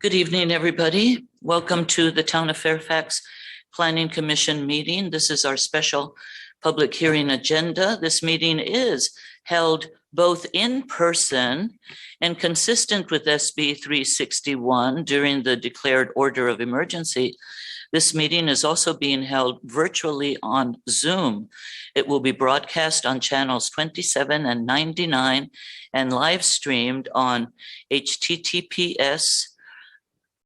Good evening, everybody. Welcome to the Town of Fairfax Planning Commission meeting. This is our special public hearing agenda. This meeting is held both in person and consistent with SB 361 during the declared order of emergency. This meeting is also being held virtually on Zoom. It will be broadcast on channels 27 and 99 and live streamed on https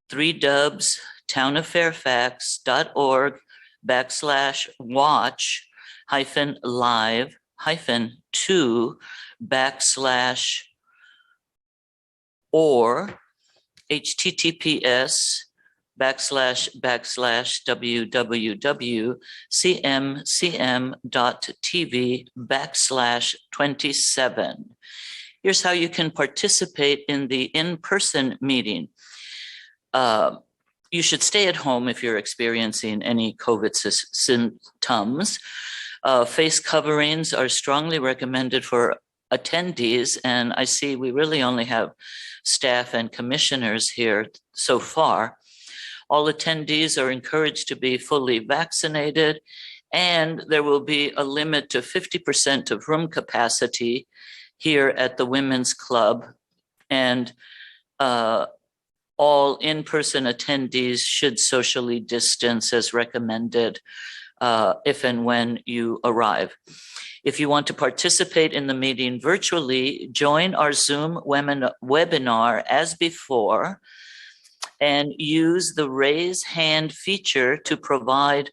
www.fairfax.org/watch-live-2/ https://www.cmcm.tv/27. Here's how you can participate in the in-person meeting. You should stay at home if you're experiencing any COVID symptoms. Face coverings are strongly recommended for attendees, and I see we really only have staff and commissioners here so far. All attendees are encouraged to be fully vaccinated, and there will be a limit to 50% of room capacity here at the Women's Club, and all in-person attendees should socially distance as recommended if and when you arrive. If you want to participate in the meeting virtually, join our Zoom webinar as before and use the raise hand feature to provide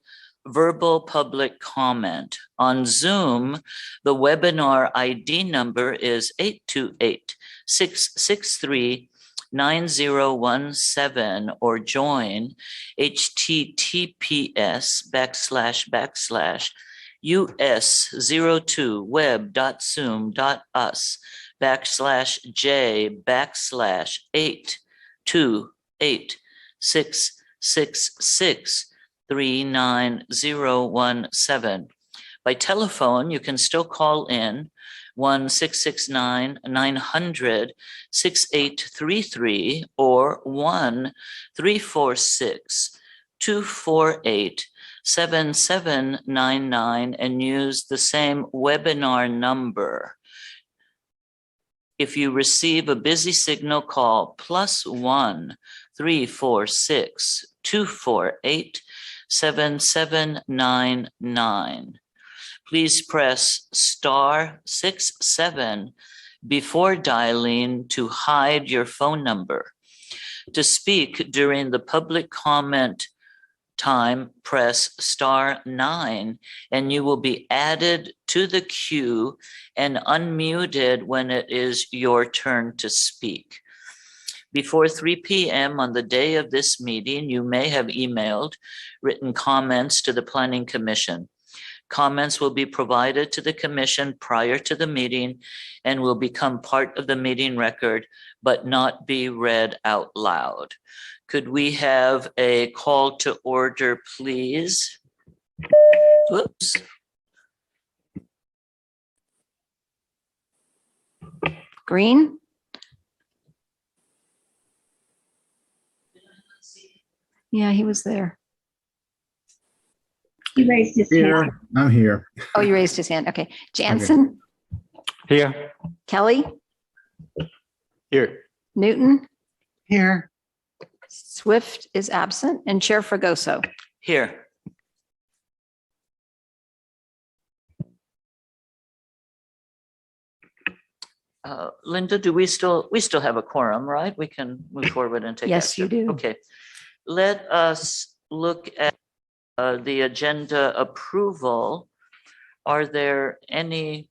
verbal public comment. On Zoom, the webinar ID number is 828-663-9017 or join https://web.zoom.us/j_82866639017. By telephone, you can still call in 1-669-900-6833 or 1-346-248-7799 and use the same webinar number. If you receive a busy signal, call +1-346-248-7799. Please press *67 before dialing to hide your phone number. To speak during the public comment time, press *9 and you will be added to the queue and unmuted when it is your turn to speak. Before 3 p.m. on the day of this meeting, you may have emailed written comments to the Planning Commission. Comments will be provided to the Commission prior to the meeting and will become part of the meeting record, but not be read out loud. Could we have a call to order, please? Whoops. Green? Yeah, he was there. He raised his hand. I'm here. Oh, you raised his hand. Okay. Jansen? Here. Kelly? Here. Newton? Here. Swift is absent, and Chair Fragoso. Here. Linda, do we still have a quorum, right? We can move forward and take Yes, action. you do. Okay. Let us look at the agenda approval. Are there any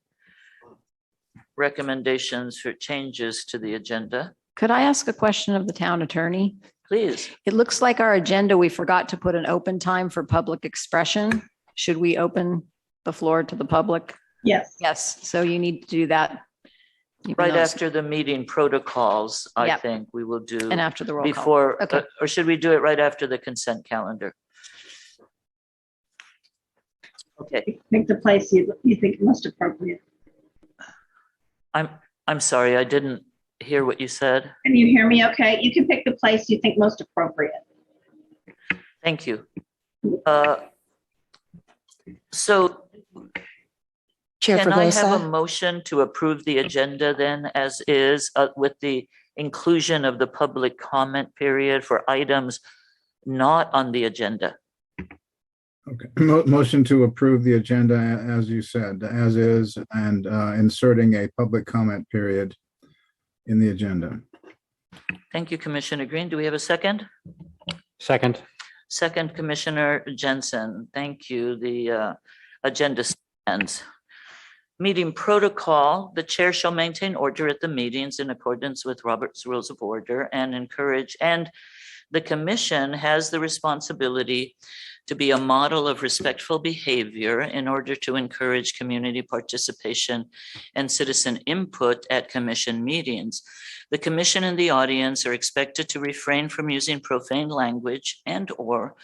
recommendations for changes to the agenda? Could I ask a question of the town attorney? Please. It looks like our agenda, we forgot to put an open time for public expression. Should we open the floor to the public? Yes. Yes, so you need to do that. Right after the meeting protocols, I Yep. think we will do. And after the roll call. Before, Okay. or should we do it right after the consent calendar? Okay, Pick the place you think most appropriate. I'm sorry, I didn't hear what you said. Can you hear me okay? You can pick the place you think most appropriate. Thank you. So Chair can I have a Fregosa, motion to approve the agenda then as is with the inclusion of the public comment period for items not on the agenda? Okay, motion to approve the agenda as you said, as is, and inserting a public comment period in the agenda. Thank you, Commissioner Green. Do we have a second? Second. Second, Commissioner Jensen. Thank you. The agenda stands. Meeting protocol, the chair shall maintain order at the meetings in accordance with Robert's Rules of Order and encourage, and the commission has the responsibility to be a model of respectful behavior in order to encourage community participation and citizen input at commission meetings. The commission and the audience are expected to refrain from using profane language and/or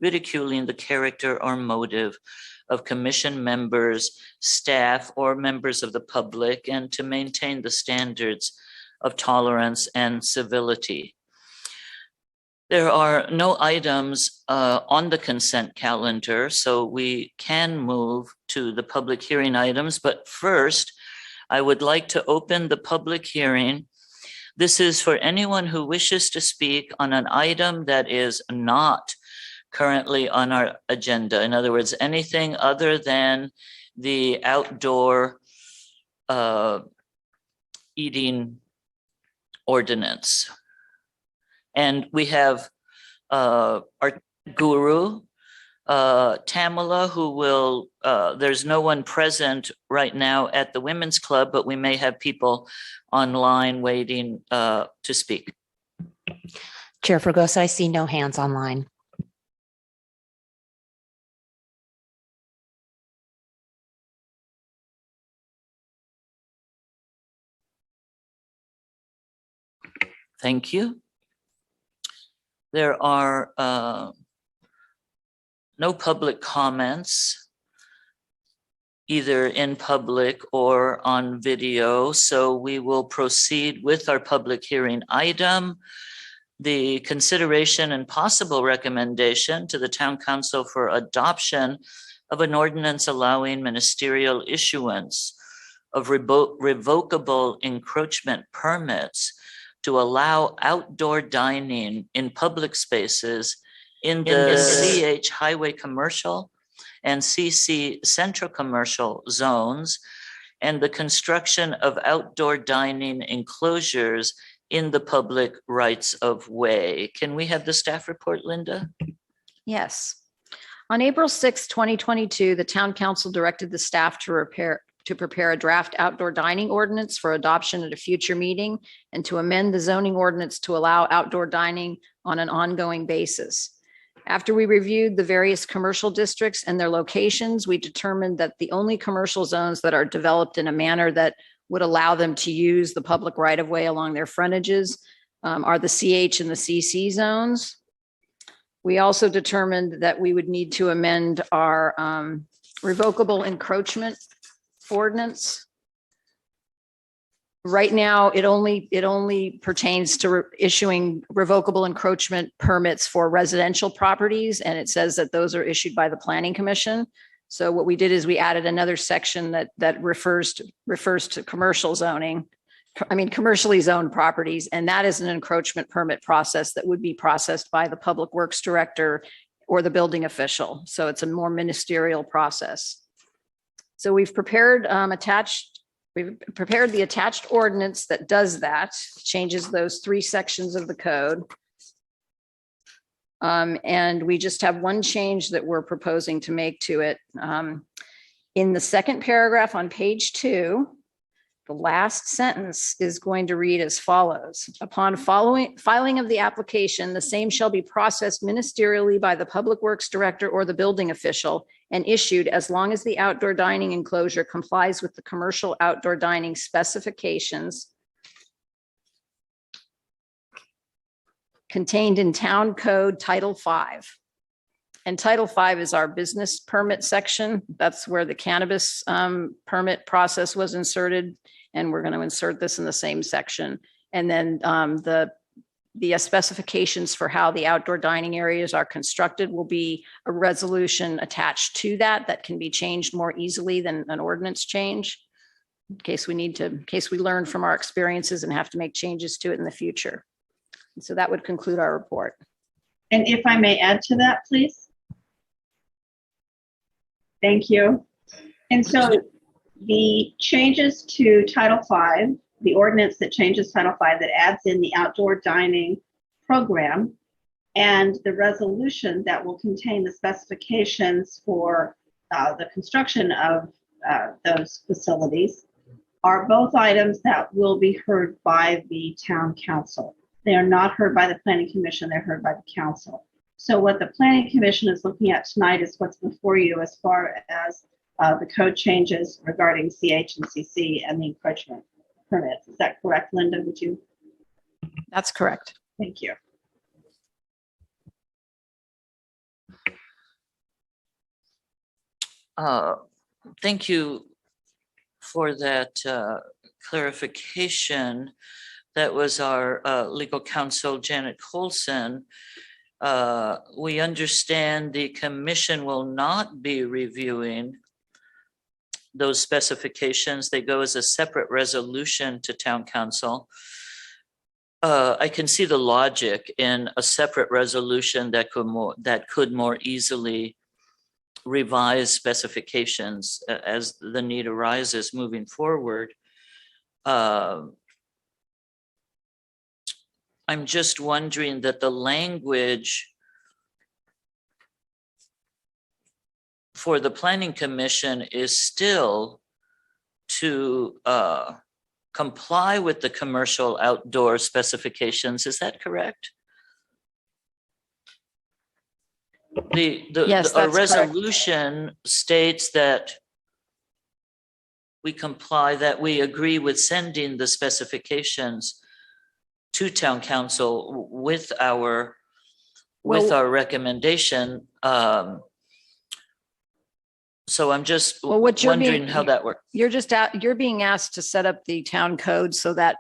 ridiculing the character or motive of commission members, staff, or members of the public, and to maintain the standards of tolerance and civility. There are no items on the consent calendar, so we can move to the public hearing items. But first, I would like to open the public hearing. This is for anyone who wishes to speak on an item that is not currently on our agenda. In other words, anything other than the outdoor eating ordinance. And we have our guru, Tamala, who will, there's no one present right now at the Women's Club, but we may have people online waiting to speak. Chair Fregosa, I see no hands online. Thank you. There are no public comments, either in public or on video, so we will proceed with our public hearing item. The consideration and possible recommendation to the Town Council for adoption of an ordinance allowing ministerial issuance of revocable encroachment permits to allow outdoor dining in public spaces in the CH Highway Commercial and CC Central Commercial zones, and the construction of outdoor dining enclosures in the public rights of way. Can we have the staff report, Linda? Yes. On April 6, 2022, the town council directed the staff to prepare a draft outdoor dining ordinance for adoption at a future meeting and to amend the zoning ordinance to allow outdoor dining on an ongoing basis. After we reviewed the various commercial districts and their locations, we determined that the only commercial zones that are developed in a manner that would allow them to use the public right-of-way along their frontages are the CH and the CC zones. We also determined that we would need to amend our revocable encroachment ordinance. Right now, it only pertains to issuing revocable encroachment permits for residential properties, and it says that those are issued by the Planning Commission. So what we did is we added another section that refers to commercial zoning, commercially zoned properties, and that is an encroachment permit process that would be processed by the Public Works Director or the building official. So it's a more ministerial process. So we've prepared the attached ordinance that does that, changes those three sections of the code. And we just have one change that we're proposing to make to it. In the second paragraph on page 2, the last sentence is going to read as follows. Upon filing of the application, the same shall be processed ministerially by the Public Works Director or the building official and issued as long as the outdoor dining enclosure complies with the commercial outdoor dining specifications contained in Town Code Title 5. And Title 5 is our business permit section. That's where the cannabis permit process was inserted. And we're going to insert this in the same section. And then the specifications for how the outdoor dining areas are constructed will be a resolution attached to that can be changed more easily than an ordinance change, in case we learn from our experiences and have to make changes to it in the future. And so that would conclude our report. And if I may add to that, please. Thank you. And so the changes to Title V, the ordinance that changes Title V that adds in the outdoor dining program, and the resolution that will contain the specifications for the construction of those facilities are both items that will be heard by the town council. They are not heard by the planning commission, they're heard by the council. So what the planning commission is looking at tonight is what's before you as far as the code changes regarding CH and CC and the encroachment permits. Is that correct, Linda? Would you? That's correct. Thank you. Thank you for that clarification. That was our legal counsel, Janet Colson. We understand the commission will not be reviewing those specifications. They go as a separate resolution to town council. I can see the logic in a separate resolution that could more easily revise specifications as the need arises moving forward. I'm just wondering that the language for the planning commission is still to comply with the commercial outdoor specifications. Is that correct? Yes, our that's correct. resolution states that we comply, that we agree with sending the specifications to town council with our recommendation. So I'm just wondering how that works. You're being asked to set up the town code so that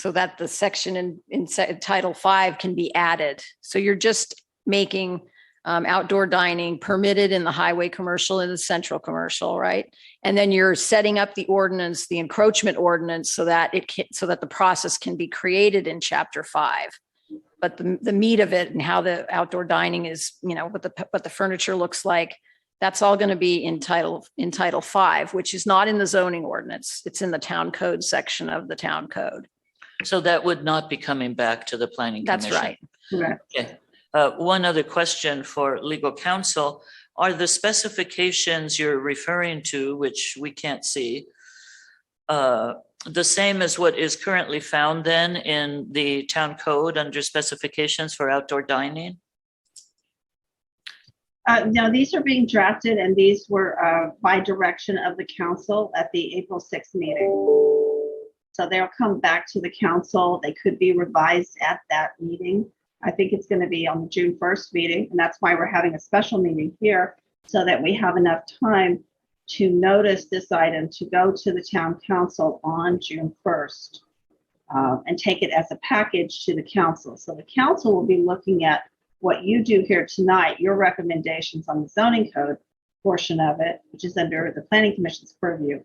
the section in Title V can be added. So you're just making outdoor dining permitted in the highway commercial and the central commercial, right? And then you're setting up the ordinance, the encroachment ordinance, so that the process can be created in Chapter 5. But the meat of it and how the outdoor dining is, what the furniture looks like, that's all going to be in Title V, which is not in the zoning ordinance. It's in the town code section of the town code. So that would not be coming back to the planning commission. That's right. Correct. Okay. One other question for legal counsel. Are the specifications you're referring to, which we can't see, the same as what is currently found then in the town code under specifications for outdoor dining? No, these are being drafted, and these were by direction of the council at the April 6th meeting. So they'll come back to the council. They could be revised at that meeting. I think it's going to be on the June 1st meeting, and that's why we're having a special meeting here, so that we have enough time to notice this item to go to the town council on June 1st and take it as a package to the council. So the council will be looking at what you do here tonight, your recommendations on the zoning code portion of it, which is under the planning commission's purview,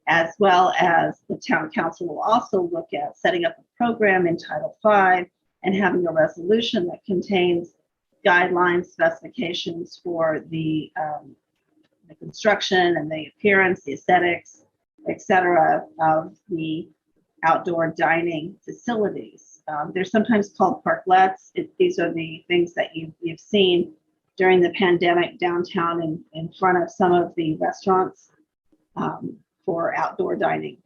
as well as the town council will also look at setting up a program in Title V and having a resolution that contains guidelines, specifications for the construction and the appearance, the aesthetics, et cetera, of the outdoor dining facilities. They're sometimes called parklets. These are the things that you've seen during the pandemic downtown in front of some of the restaurants for outdoor dining.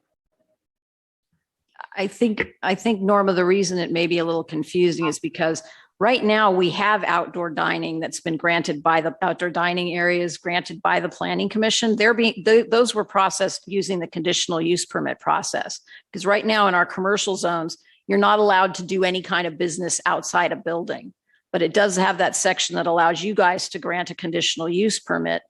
I think, Norma, the reason it may be a little confusing is because right now we have outdoor dining that's been granted by the outdoor dining areas granted by the planning commission. Those were processed using the conditional use permit process. Because right now in our commercial zones, you're not allowed to do any kind of business outside a building. But it does have that section that allows you guys to grant a conditional use permit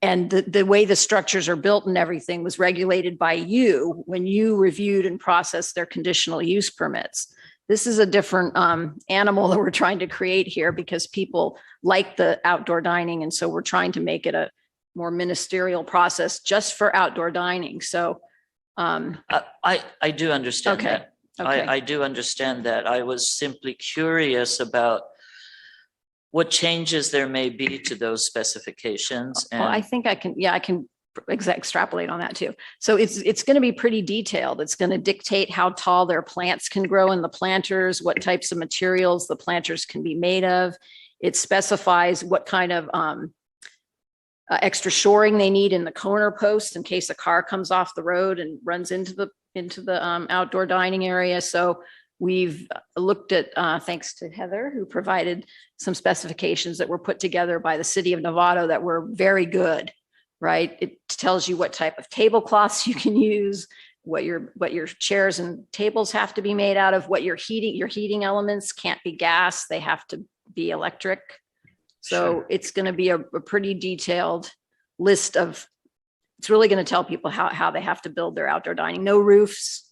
and the way the structures are built and everything was regulated by you when you reviewed and processed their conditional use permits. This is a different animal that we're trying to create here because people like the outdoor dining. And so we're trying to make it a more ministerial process just for outdoor dining. So I do understand Okay, that. okay. I do understand that. I was simply curious about what changes there may be to those specifications. Well, I And think I can extrapolate on that too. So it's going to be pretty detailed. It's going to dictate how tall their plants can grow in the planters, what types of materials the planters can be made of. It specifies what kind of extra shoring they need in the corner posts in case a car comes off the road and runs into the outdoor dining area. So we've looked at, thanks to Heather, who provided some specifications that were put together by the city of Novato that were very good, right? It tells you what type of tablecloths you can use, what your chairs and tables have to be made out of, what your heating elements can't be gas, they have to be electric. So Sure. it's going to be a pretty detailed list of, it's really going to tell people how they have to build their outdoor dining. No roofs.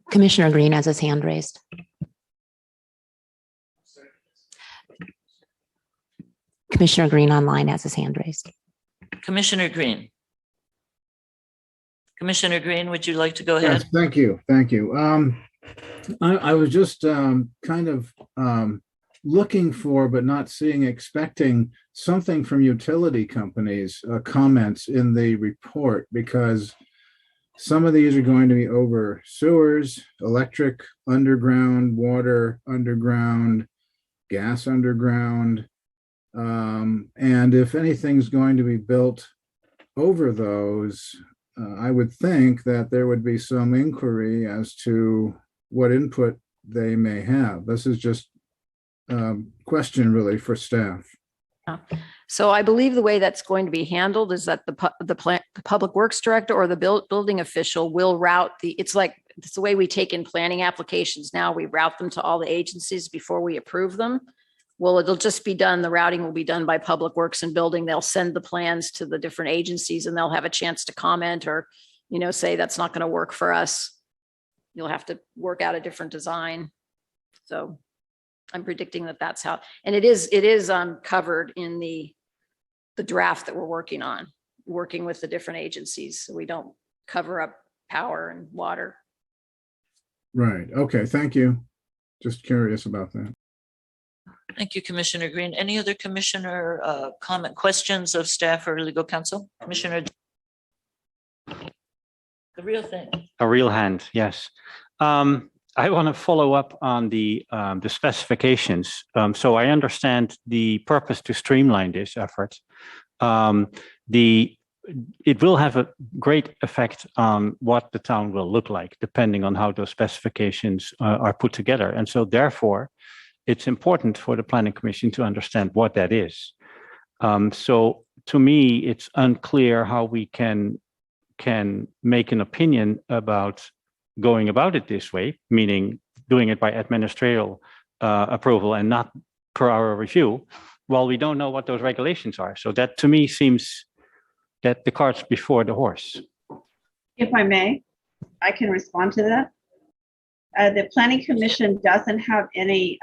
Commissioner Green has his hand raised. Commissioner Green online has his hand raised. Commissioner Green. Commissioner Green, would you like to go Yes, ahead? thank you. Thank you. I was just kind of looking for, but not seeing, expecting something from utility companies, comments in the report, because some of these are going to be over sewers, electric, underground, water, underground, gas underground. And if anything's going to be built over those, I would think that there would be some inquiry as to what input they may have. This is just a question really for staff. So I believe the way that's going to be handled is that the public works director or the building official will route it's the way we take in planning applications now. We route them to all the agencies before we approve them. Well, it'll just be done. The routing will be done by Public Works and Building. They'll send the plans to the different agencies and they'll have a chance to comment or, say that's not going to work for us. You'll have to work out a different design. So I'm predicting that that's how, and it is covered in the draft that we're working on, working with the different agencies. So we don't cover up power and water. Right. Okay. Thank you. Just curious about that. Thank you, Commissioner Green. Any other commissioner comment, questions of staff or legal counsel? Commissioner? The real thing. A real hand, yes. I want to follow up on the specifications. So I understand the purpose to streamline this effort. It will have a great effect on what the town will look like, depending on how those specifications are put together. And so therefore, it's important for the Planning Commission to understand what that is. So to me, it's unclear how we can make an opinion about going about it this way, meaning doing it by administrative approval and not per our review, while we don't know what those regulations are. So that to me seems that the cart's before the horse. If I may, I can respond to that. The Planning Commission doesn't have any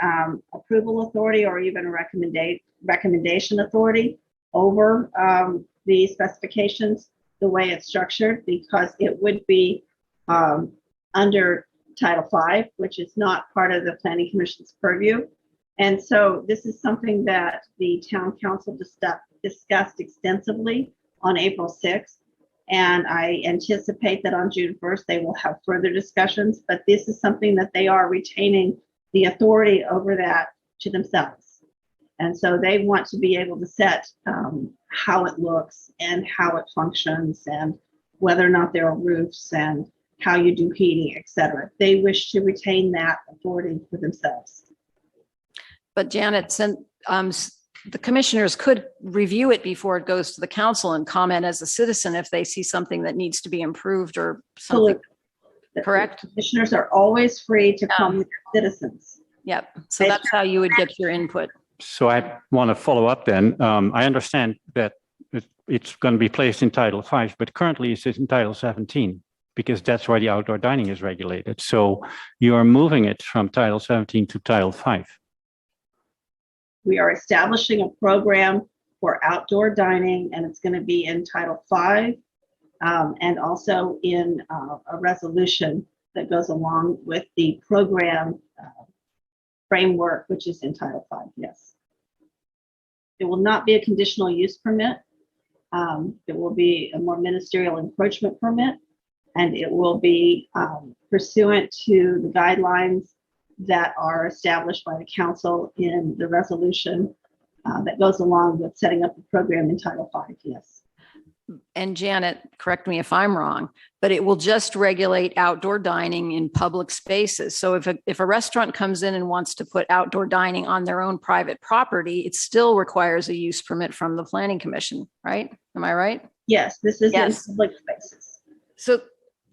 approval authority or even recommendation authority over the specifications the way it's structured, because it would be under Title V, which is not part of the Planning Commission's purview. And so this is something that the Town Council discussed extensively on April 6th. And I anticipate that on June 1st, they will have further discussions, but this is something that they are retaining the authority over that to themselves. And so they want to be able to set how it looks and how it functions and whether or not there are roofs and how you do heating, et cetera. They wish to retain that authority for themselves. But Janet, the commissioners could review it before it goes to the council and comment as a citizen if they see something that needs to be improved or something. Absolutely. Correct? The commissioners are always free to come with their citizens. Yep. So that's how you would get your input. So I want to follow up then. I understand that it's going to be placed in Title 5, but currently it's in Title 17 because that's where the outdoor dining is regulated. So you are moving it from Title 17 to Title 5. We are establishing a program for outdoor dining, and it's going to be in Title V, and also in a resolution that goes along with the program framework, which is in Title V, yes. It will not be a conditional use permit. It will be a more ministerial encroachment permit, and it will be pursuant to the guidelines that are established by the council in the resolution that goes along with setting up the program in Title V, yes. And Janet, correct me if I'm wrong, but it will just regulate outdoor dining in public spaces. So if a restaurant comes in and wants to put outdoor dining on their own private property, it still requires a use permit from the planning commission, right? Am I right? Yes, this is Yes. in public spaces. So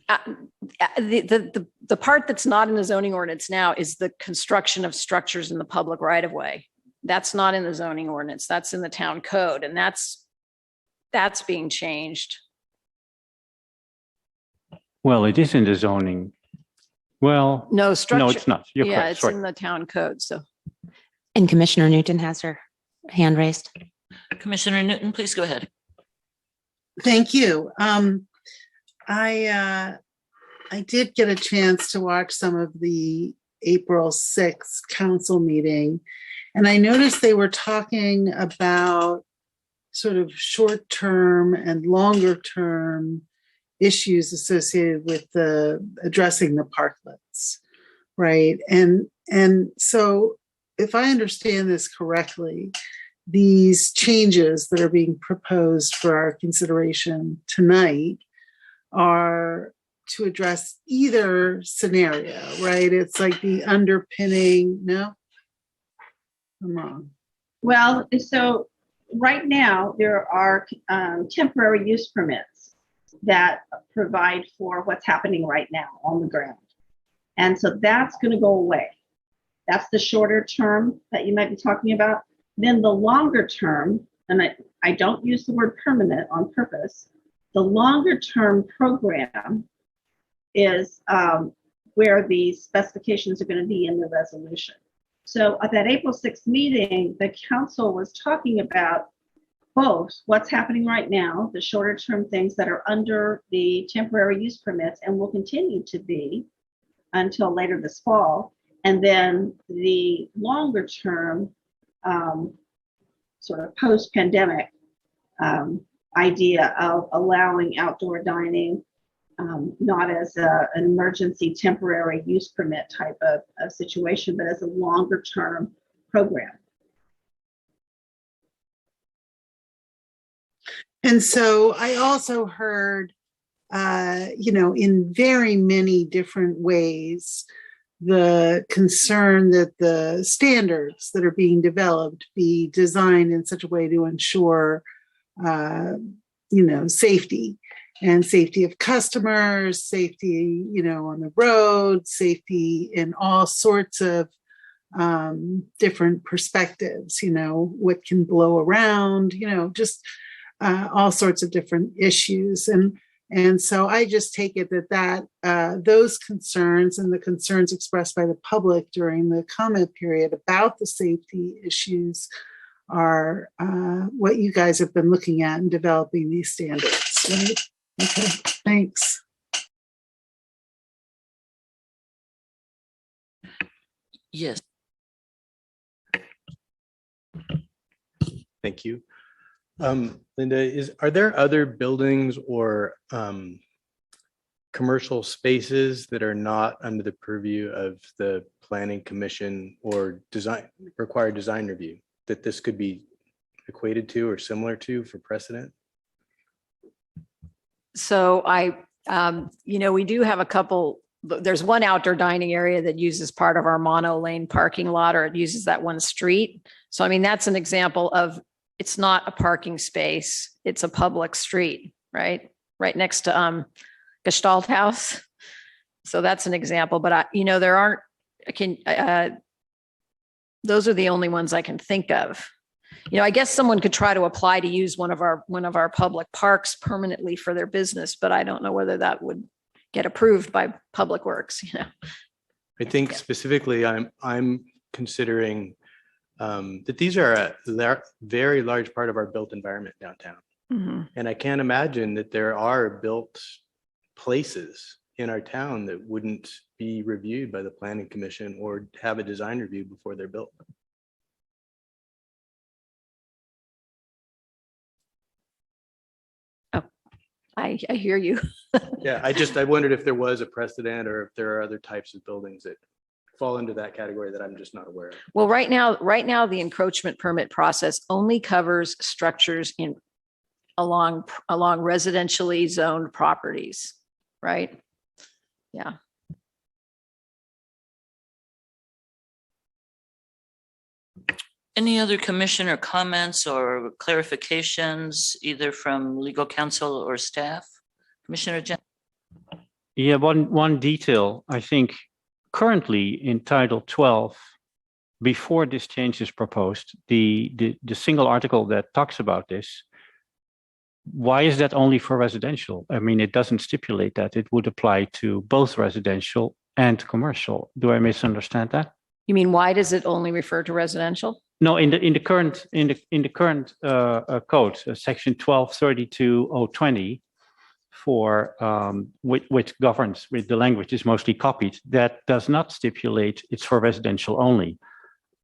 the part that's not in the zoning ordinance now is the construction of structures in the public right of way. That's not in the zoning ordinance. That's in the town code, and that's being changed. Well, it is in the zoning. Well, No structure. no, it's not. You're Yeah, correct. it's Sorry. in the town code. So And Commissioner Newton has her hand raised. Commissioner Newton, please go ahead. Thank you. I did get a chance to watch some of the April 6th council meeting, and I noticed they were talking about sort of short-term and longer-term issues associated with addressing the parklets, right? And so if I understand this correctly, these changes that are being proposed for our consideration tonight are to address either scenario, right? It's like the underpinning, no? I'm wrong. Well, so right now, there are temporary use permits that provide for what's happening right now on the ground. And so that's going to go away. That's the shorter term that you might be talking about. Then the longer term, and I don't use the word permanent on purpose, the longer term program is where the specifications are going to be in the resolution. So at that April 6th meeting, the council was talking about both what's happening right now, the shorter term things that are under the temporary use permits and will continue to be until later this fall, and then the longer term sort of post-pandemic idea of allowing outdoor dining, not as an emergency temporary use permit type of situation, but as a longer term program. And so I also heard, in very many different ways, the concern that the standards that are being developed be designed in such a way to ensure, safety and safety of customers, safety, on the road, safety in all sorts of different perspectives, what can blow around, just all sorts of different issues. And so I just take it that those concerns and the concerns expressed by the public during the comment period about the safety issues are what you guys have been looking at in developing these standards, right? Okay, thanks. Yes. Thank you. Linda, are there other buildings or commercial spaces that are not under the purview of the Planning Commission or required design review that this could be equated to or similar to for precedent? So we do have a couple. There's one outdoor dining area that uses part of our mono lane parking lot, or it uses that one street. So, that's an example of, it's not a parking space. It's a public street, right? Right next to Gestalt House. So that's an example, but there aren't, those are the only ones I can think of. I guess someone could try to apply to use one of our public parks permanently for their business, but I don't know whether that would get approved by Public Works, I think specifically, I'm considering that these are a very large part of our built environment downtown. Mhm. And I can't imagine that there are built places in our town that wouldn't be reviewed by the planning commission or have a design review before they're built. I hear you. Yeah, I wondered if there was a precedent or if there are other types of buildings that fall into that category that I'm just not aware of. Well, right now, the encroachment permit process only covers structures along residentially zoned properties, right? Yeah. Any other commissioner comments or clarifications, either from legal counsel or staff? Commissioner Jen? Yeah, one detail, I think currently in Title 12, before this change is proposed, the single article that talks about this, why is that only for residential? I mean, it doesn't stipulate that. It would apply to both residential and commercial. Do I misunderstand that? You mean, why does it only refer to residential? No, in the current code, section 1232.020, for which governs with the language is mostly copied, that does not stipulate it's for residential only.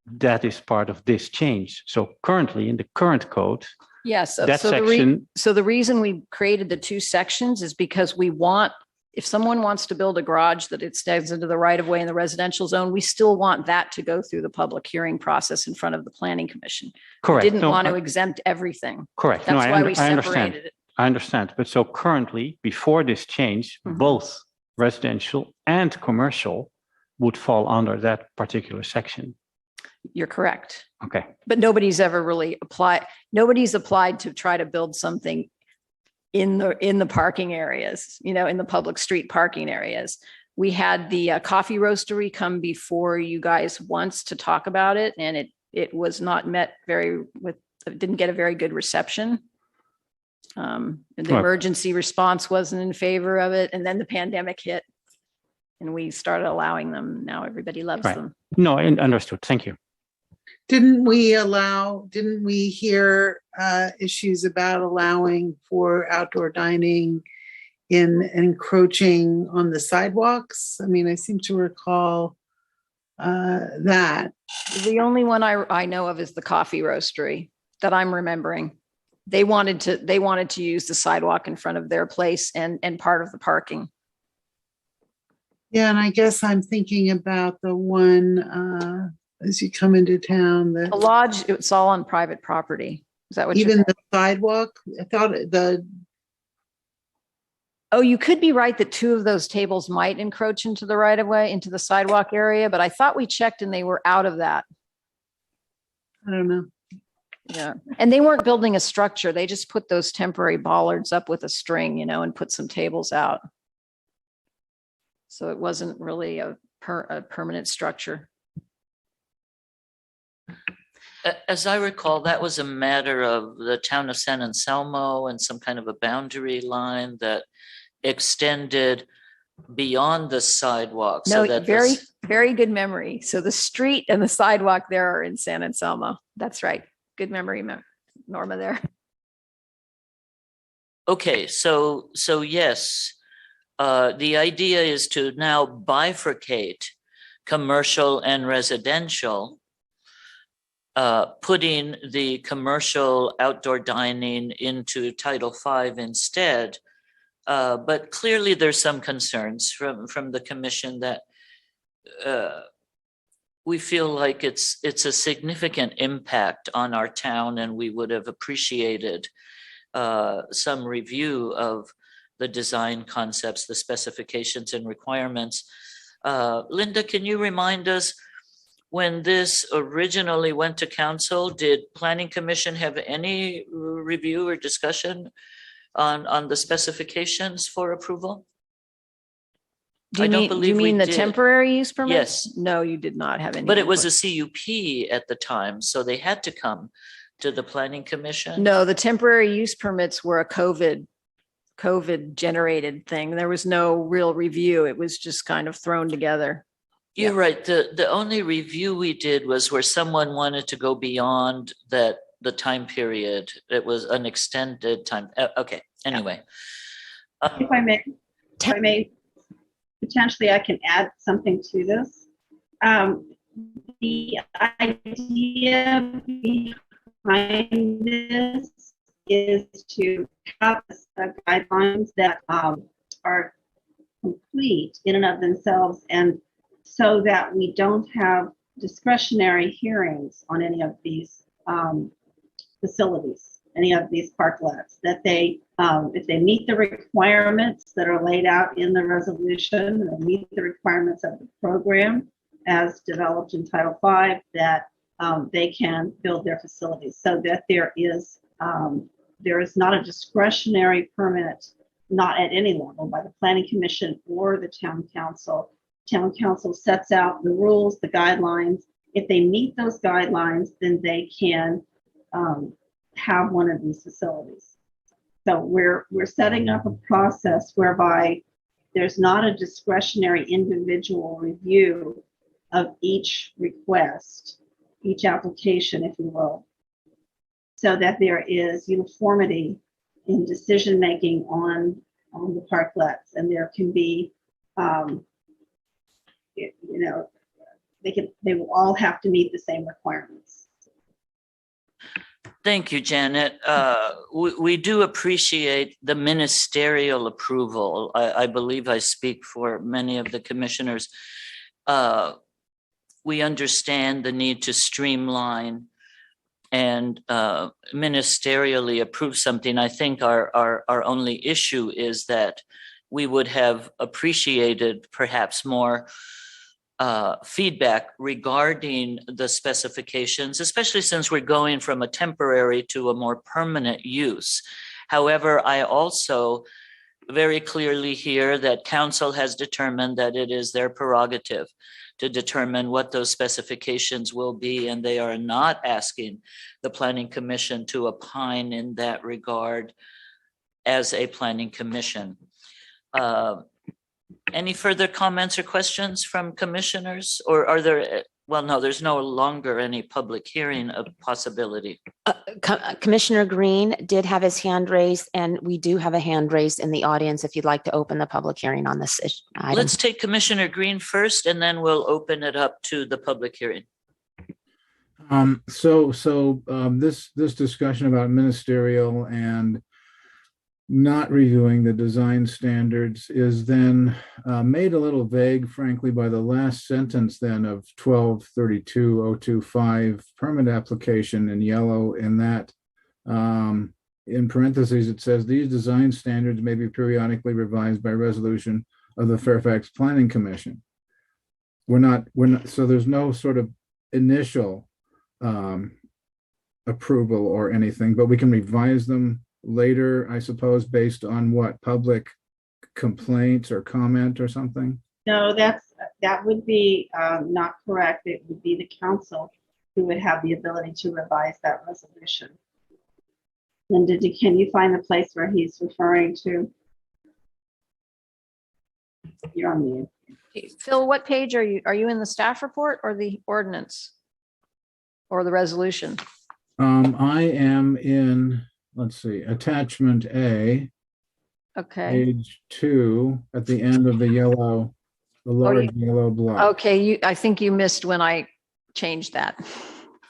That is part of this change. So currently in the current code, Yes. that section. So the reason we created the two sections is because we want, if someone wants to build a garage that extends into the right of way in the residential zone, we still want that to go through the public hearing process in front of the planning commission. Correct. We didn't No, want to exempt everything. correct. That's No, why we I understand. separated it. I understand. But so currently, before this change, Mhm. both residential and commercial would fall under that particular section. You're correct. Okay. But nobody's ever really applied. Nobody's applied to try to build something in the parking areas, in the public street parking areas. We had the coffee roastery come before you guys once to talk about it, and it was not met didn't get a very good reception. And the Well- emergency response wasn't in favor of it, and then the pandemic hit, and we started allowing them. Now everybody loves Right. them. No, understood. Thank you. Didn't we hear issues about allowing for outdoor dining in encroaching on the sidewalks? I mean, I seem to recall that. The only one I know of is the coffee roastery that I'm remembering. They wanted to use the sidewalk in front of their place and part of the parking. Yeah, and I guess I'm thinking about the one as you come into town, The that lodge, it's all on private property. Is that what even you're? the sidewalk, I thought Oh, you could be right that two of those tables might encroach into the right of way, into the sidewalk area, but I thought we checked and they were out of that. I don't know. Yeah. And they weren't building a structure. They just put those temporary bollards up with a string, and put some tables out. So it wasn't really a permanent structure. As I recall, that was a matter of the town of San Anselmo and some kind of a boundary line that extended beyond the sidewalk. No, so that very, very good memory. So the street and the sidewalk there are in San Anselmo. That's right. Good memory, Norma there. Okay, so yes, the idea is to now bifurcate commercial and residential, putting the commercial outdoor dining into Title V instead. But clearly there's some concerns from the commission that we feel like it's a significant impact on our town, and we would have appreciated some review of the design concepts, the specifications and requirements. Linda, can you remind us, when this originally went to council, did Planning Commission have any review or discussion on the specifications for approval? Do I you don't mean, believe we the did. temporary use permits? Yes. No, you did not have any. But it was input. a CUP at the time, so they had to come to the planning commission? No, the temporary use permits were a COVID generated thing. There was no real review. It was just kind of thrown together. You're right. The only review we did was where someone wanted to go beyond the time period. It was an extended time. Okay, anyway. If I may, potentially I can add something to this. The idea behind this is to have guidelines that are complete in and of themselves, and so that we don't have discretionary hearings on any of these facilities, any of these parklets, that they, if they meet the requirements that are laid out in the resolution, and meet the requirements of the program as developed in Title V, that they can build their facilities, so that there is not a discretionary permit, not at any level, by the Planning Commission or the Town Council. Town Council sets out the rules, the guidelines. If they meet those guidelines, then they can have one of these facilities. So we're setting up a process whereby there's not a discretionary individual review of each request, each application, if you will, so that there is uniformity in decision-making on the parklets, and there can be, they will all have to meet the same requirements. Thank you, Janet. We do appreciate the ministerial approval. I believe I speak for many of the commissioners. We understand the need to streamline and ministerially approve something. I think our only issue is that we would have appreciated perhaps more feedback regarding the specifications, especially since we're going from a temporary to a more permanent use. However, I also very clearly hear that council has determined that it is their prerogative to determine what those specifications will be, and they are not asking the Planning Commission to opine in that regard as a Planning Commission. Any further comments or questions from commissioners, or are there, well, no, there's no longer any public hearing of possibility. Commissioner Green did have his hand raised, and we do have a hand raised in the audience if you'd like to open the public hearing on this item. Let's take Commissioner Green first, and then we'll open it up to the public hearing. This discussion about ministerial and not reviewing the design standards is then made a little vague, frankly, by the last sentence then of 1232.025 permit application in yellow. In that, in parentheses, it says these design standards may be periodically revised by resolution of the Fairfax Planning Commission. We're not, so there's no sort of initial approval or anything, but we can revise them later, I suppose, based on what, public complaints or comment or something? No, that would be not correct. It would be the council who would have the ability to revise that resolution. Linda, can you find the place where he's referring to? You're on mute. Phil, what page are you? Are you in the staff report or the ordinance or the resolution? I am in, let's see, attachment A, Okay. page 2, at the end of the yellow, the large yellow block. Okay, I think you missed when I changed that.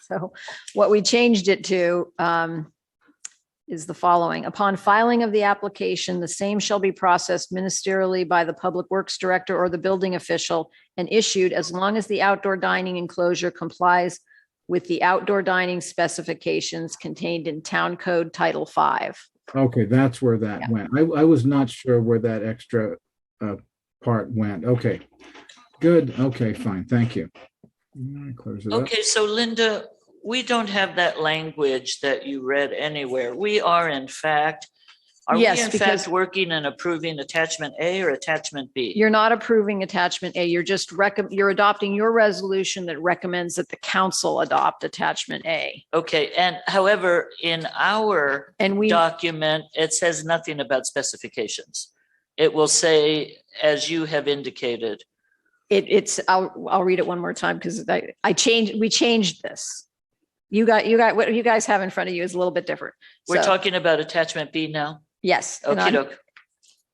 So what we changed it to is the following. Upon filing of the application, the same shall be processed ministerially by the Public Works Director or the building official and issued as long as the outdoor dining enclosure complies with the outdoor dining specifications contained in Town Code Title V. Okay, that's where that went. I was not sure where that extra part went. Okay, good. Okay, fine. Thank you. Close it up. Okay, so Linda, we don't have that language that you read anywhere. We are in fact Are we Yes, in because- fact working and approving attachment A or attachment B? You're not approving attachment A. You're just you're adopting your resolution that recommends that the council adopt attachment A. Okay, and however, in our And we, document, it says nothing about specifications. It will say, as you have indicated. I'll read it one more time because we changed this. What you guys have in front of you is a little bit different. We're So, talking about attachment B now? yes. and Okey doke.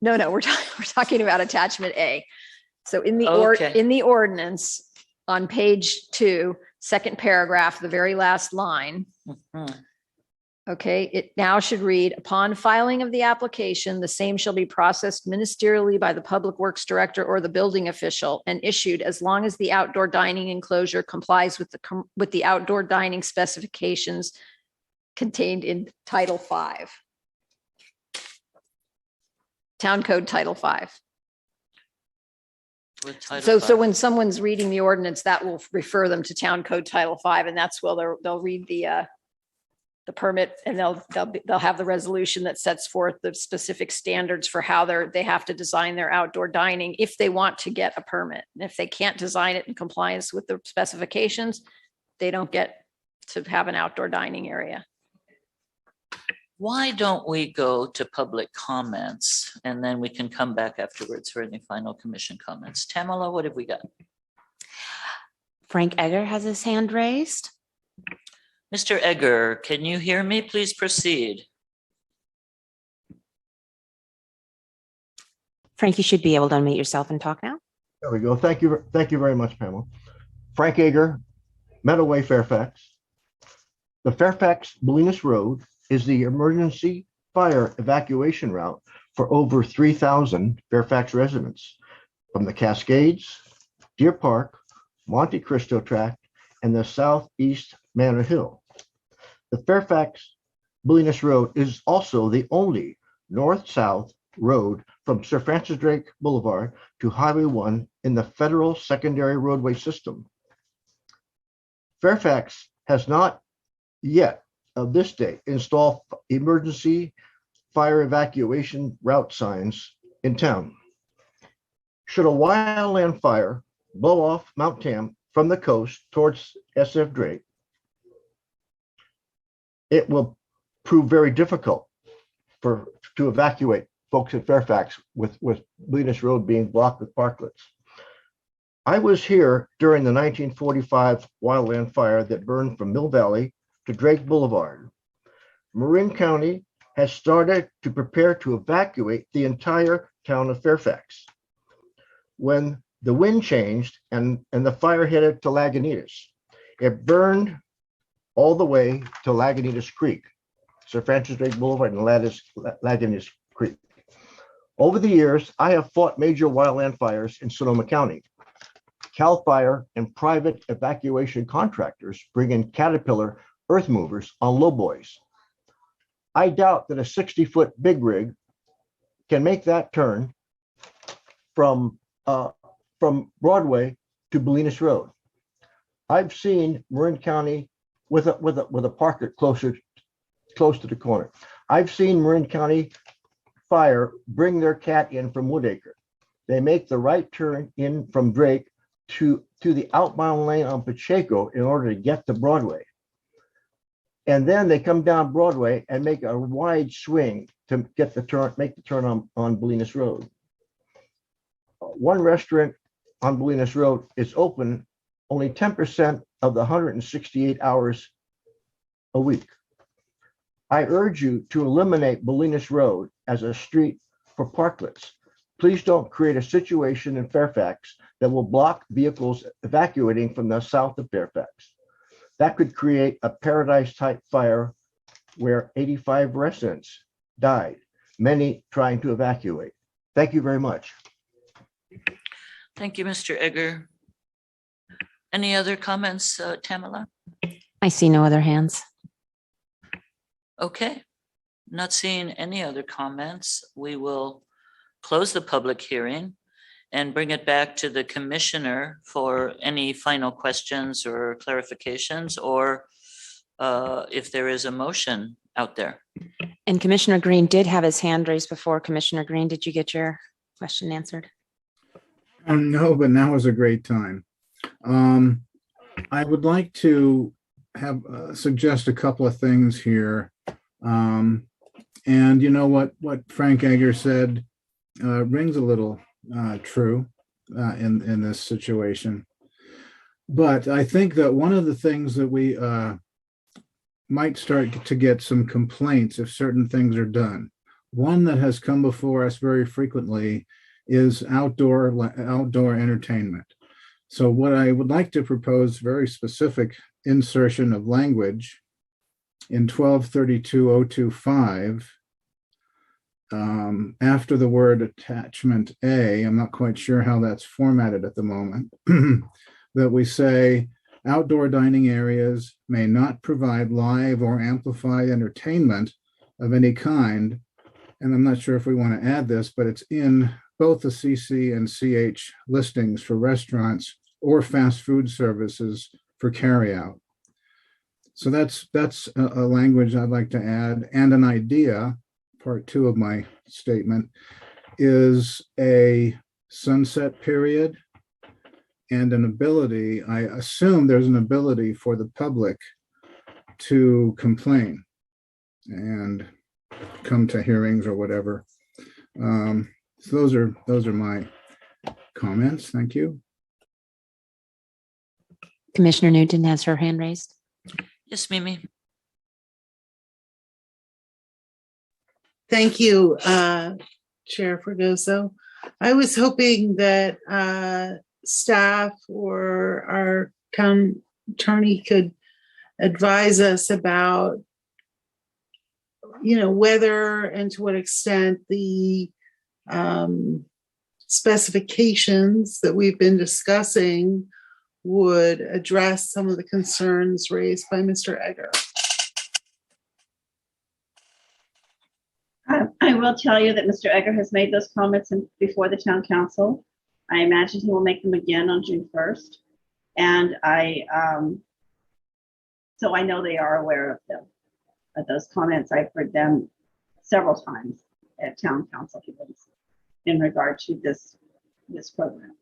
No, we're talking about attachment A. So in the Okay. in the ordinance on page 2, second paragraph, the very last line. Mhm. Okay, it now should read, upon filing of the application, the same shall be processed ministerially by the Public Works Director or the building official and issued as long as the outdoor dining enclosure complies with the outdoor dining specifications contained in Title 5. Town Code Title 5. With Title So V. when someone's reading the ordinance, that will refer them to Town Code Title 5, and that's where they'll read the permit, and they'll have the resolution that sets forth the specific standards for how they have to design their outdoor dining if they want to get a permit. And if they can't design it in compliance with the specifications, they don't get to have an outdoor dining area. Why don't we go to public comments and then we can come back afterwards for any final commission comments? Tamala, what have we got? Frank Egger has his hand raised. Mr. Egger, can you hear me? Please proceed. Frank, you should be able to unmute yourself and talk now. There we go. Thank you. Thank you very much, Pamela. Frank Ager, Meadowway, Fairfax. The Fairfax Bolinas Road is the emergency fire evacuation route for over 3,000 Fairfax residents from the Cascades, Deer Park, Monte Cristo Tract, and the Southeast Manor Hill. The Fairfax Bolinas Road is also the only north-south road from Sir Francis Drake Boulevard to Highway 1 in the federal secondary roadway system. Fairfax has not yet, of this date, installed emergency fire evacuation route signs in town. Should a wildland fire blow off Mount Tam from the coast towards SF Drake, it will prove very difficult to evacuate folks in Fairfax with Bolinas Road being blocked with parklets. I was here during the 1945 wildland fire that burned from Mill Valley to Drake Boulevard. Marin County has started to prepare to evacuate the entire town of Fairfax. When the wind changed and the fire headed to Lagunitas, it burned all the way to Lagunitas Creek, Sir Francis Drake Boulevard and Lagunitas Creek. Over the years, I have fought major wildland fires in Sonoma County. CAL FIRE and private evacuation contractors bring in Caterpillar earth movers on lowboys. I doubt that a 60-foot big rig can make that turn from Broadway to Bolinas Road. I've seen Marin County with a parker close to the corner. I've seen Marin County Fire bring their cat in from Woodacre. They make the right turn in from Drake to the outbound lane on Pacheco in order to get to Broadway. And then they come down Broadway and make a wide swing to make the turn on Bolinas Road. One restaurant on Bolinas Road is open only 10% of the 168 hours a week. I urge you to eliminate Bolinas Road as a street for parklets. Please don't create a situation in Fairfax that will block vehicles evacuating from the south of Fairfax. That could create a paradise-type fire where 85 residents died, many trying to evacuate. Thank you very much. Thank you, Mr. Egger. Any other comments, Tamala? I see no other hands. Okay, not seeing any other comments. We will close the public hearing and bring it back to the commissioner for any final questions or clarifications, or if there is a motion out there. And Commissioner Green did have his hand raised before. Commissioner Green, did you get your question answered? No, but now is a great time. I would like to have suggest a couple of things here. And you know what Frank Egger said rings a little true in this situation. But I think that one of the things that we might start to get some complaints if certain things are done. One that has come before us very frequently is outdoor entertainment. So what I would like to propose very specific insertion of language in 1232.025 after the word attachment A. I'm not quite sure how that's formatted at the moment. That we say outdoor dining areas may not provide live or amplified entertainment of any kind. And I'm not sure if we want to add this, but it's in both the CC and CH listings for restaurants or fast food services for carryout. So that's a language I'd like to add. And an idea, part two of my statement, is a sunset period and an ability, I assume there's an ability for the public to complain and come to hearings or whatever. So those are my comments. Thank you. Commissioner Newton has her hand raised. Yes, Mimi. Thank you, Chair Fregoso. I was hoping that staff or our town attorney could advise us about, whether and to what extent the specifications that we've been discussing would address some of the concerns raised by Mr. Egger. I will tell you that Mr. Egger has made those comments before the town council. I imagine he will make them again on June 1st. And so I know they are aware of them. Those comments, I've heard them several times at town council meetings in regard to this program.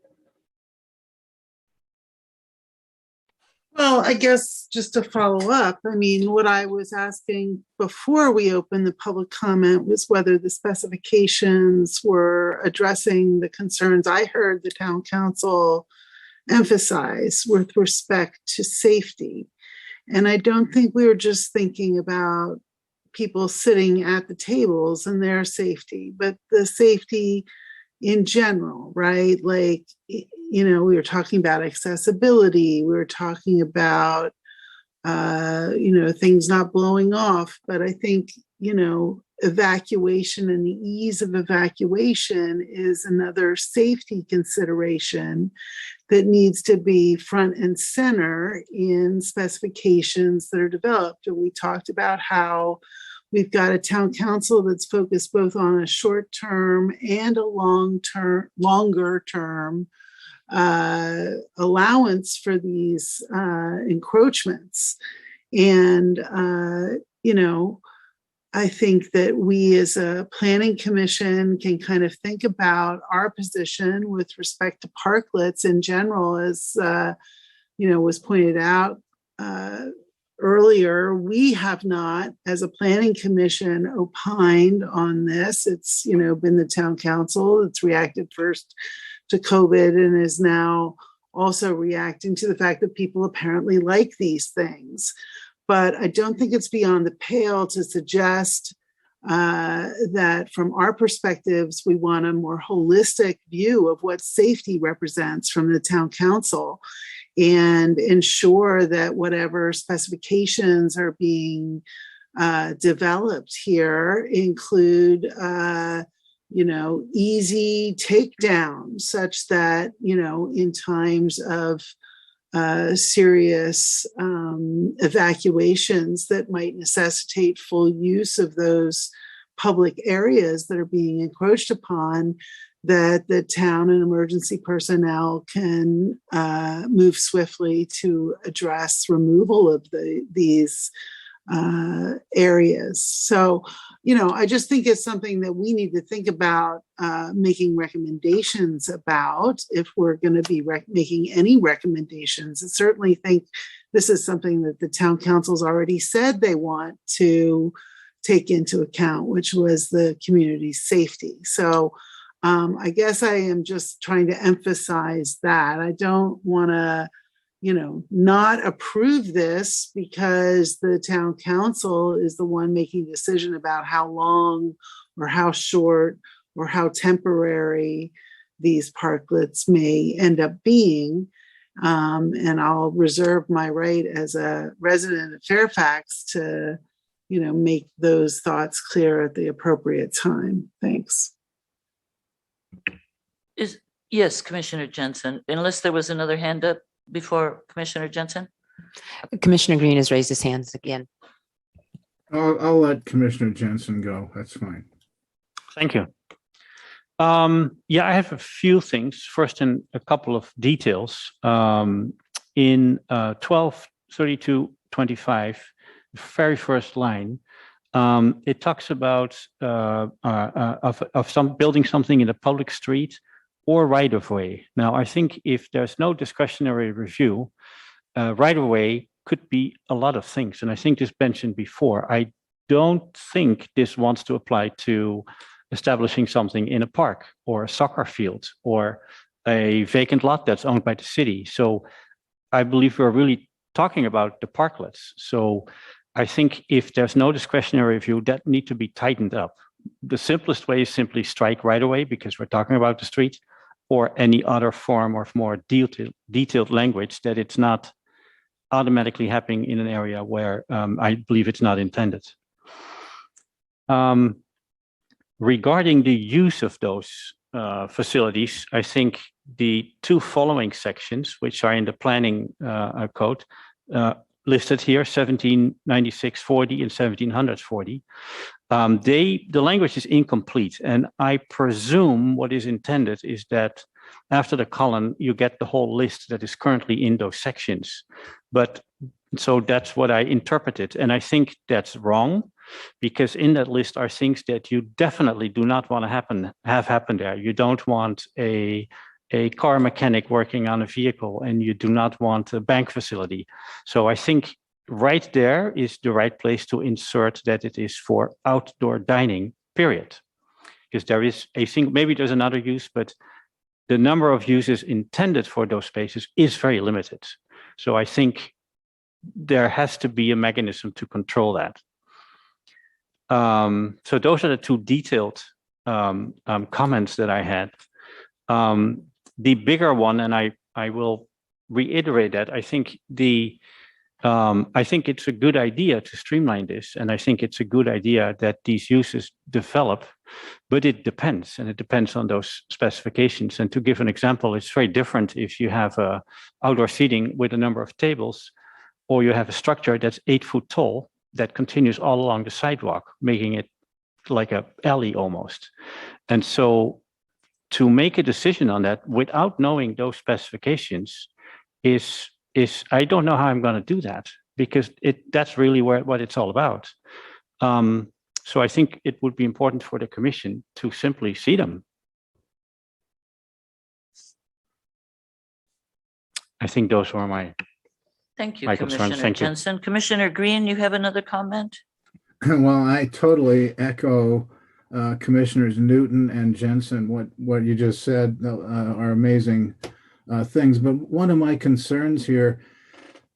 Well, I guess just to follow up, what I was asking before we opened the public comment was whether the specifications were addressing the concerns I heard the town council emphasize with respect to safety. And I don't think we were just thinking about people sitting at the tables and their safety, but the safety in general, right? Like, we were talking about accessibility. We were talking about, things not blowing off. But I think, evacuation and the ease of evacuation is another safety consideration that needs to be front and center in specifications that are developed. And we talked about how we've got a town council that's focused both on a short-term and a longer-term allowance for these encroachments. And, I think that we as a planning commission can kind of think about our position with respect to parklets in general. As, was pointed out earlier, we have not, as a planning commission, opined on this. It's, been the town council that's reacted first to COVID and is now also reacting to the fact that people apparently like these things. But I don't think it's beyond the pale to suggest that from our perspectives, we want a more holistic view of what safety represents from the town council and ensure that whatever specifications are being developed here include, easy takedown such that, in times of serious evacuations that might necessitate full use of those public areas that are being encroached upon, that the town and emergency personnel can move swiftly to address removal of these areas. So, I just think it's something that we need to think about making recommendations about if we're going to be making any recommendations. I certainly think this is something that the town council's already said they want to take into account, which was the community safety. So I guess I am just trying to emphasize that. I don't want to not approve this because the town council is the one making a decision about how long or how short or how temporary these parklets may end up being. And I'll reserve my right as a resident of Fairfax to, make those thoughts clear at the appropriate time. Thanks. Yes, Commissioner Jensen, unless there was another hand up before Commissioner Jensen? Commissioner Green has raised his hands again. I'll let Commissioner Jensen go. That's fine. Thank you. Yeah, I have a few things. First, in a couple of details. In 123225, the very first line, it talks about of some building something in a public street or right of way. Now, I think if there's no discretionary review, right of way could be a lot of things. And I think this mentioned before, I don't think this wants to apply to establishing something in a park or a soccer field or a vacant lot that's owned by the city. So I believe we're really talking about the parklets. So I think if there's no discretionary review, that need to be tightened up. The simplest way is simply strike right away because we're talking about the street, or any other form of more detailed language that it's not automatically happening in an area where I believe it's not intended. Regarding the use of those facilities, I think the two following sections, which are in the planning code, listed here, 1796-40 and 1700-40, the language is incomplete. And I presume what is intended is that after the colon, you get the whole list that is currently in those sections. But so that's what I interpreted. And I think that's wrong, because in that list are things that you definitely do not want to have happen there. You don't want a car mechanic working on a vehicle, and you do not want a bank facility. So I think right there is the right place to insert that it is for outdoor dining, period. Because there is a thing, maybe there's another use, but the number of uses intended for those spaces is very limited. So I think there has to be a mechanism to control that. So those are the two detailed comments that I had. The bigger one, and I will reiterate that, I think it's a good idea to streamline this, and I think it's a good idea that these uses develop, but it depends, and it depends on those specifications. And to give an example, it's very different if you have outdoor seating with a number of tables, or you have a structure that's 8 foot tall that continues all along the sidewalk, making it like a alley almost. And so to make a decision on that without knowing those specifications is I don't know how I'm going to do that, because that's really what it's all about. So I think it would be important for the commission to simply see them. I think those were my Thank you, concerns. Commissioner Thank you. Jensen. Commissioner Green, you have another comment? Well, I totally echo Commissioners Newton and Jensen. What you just said are amazing things. But one of my concerns here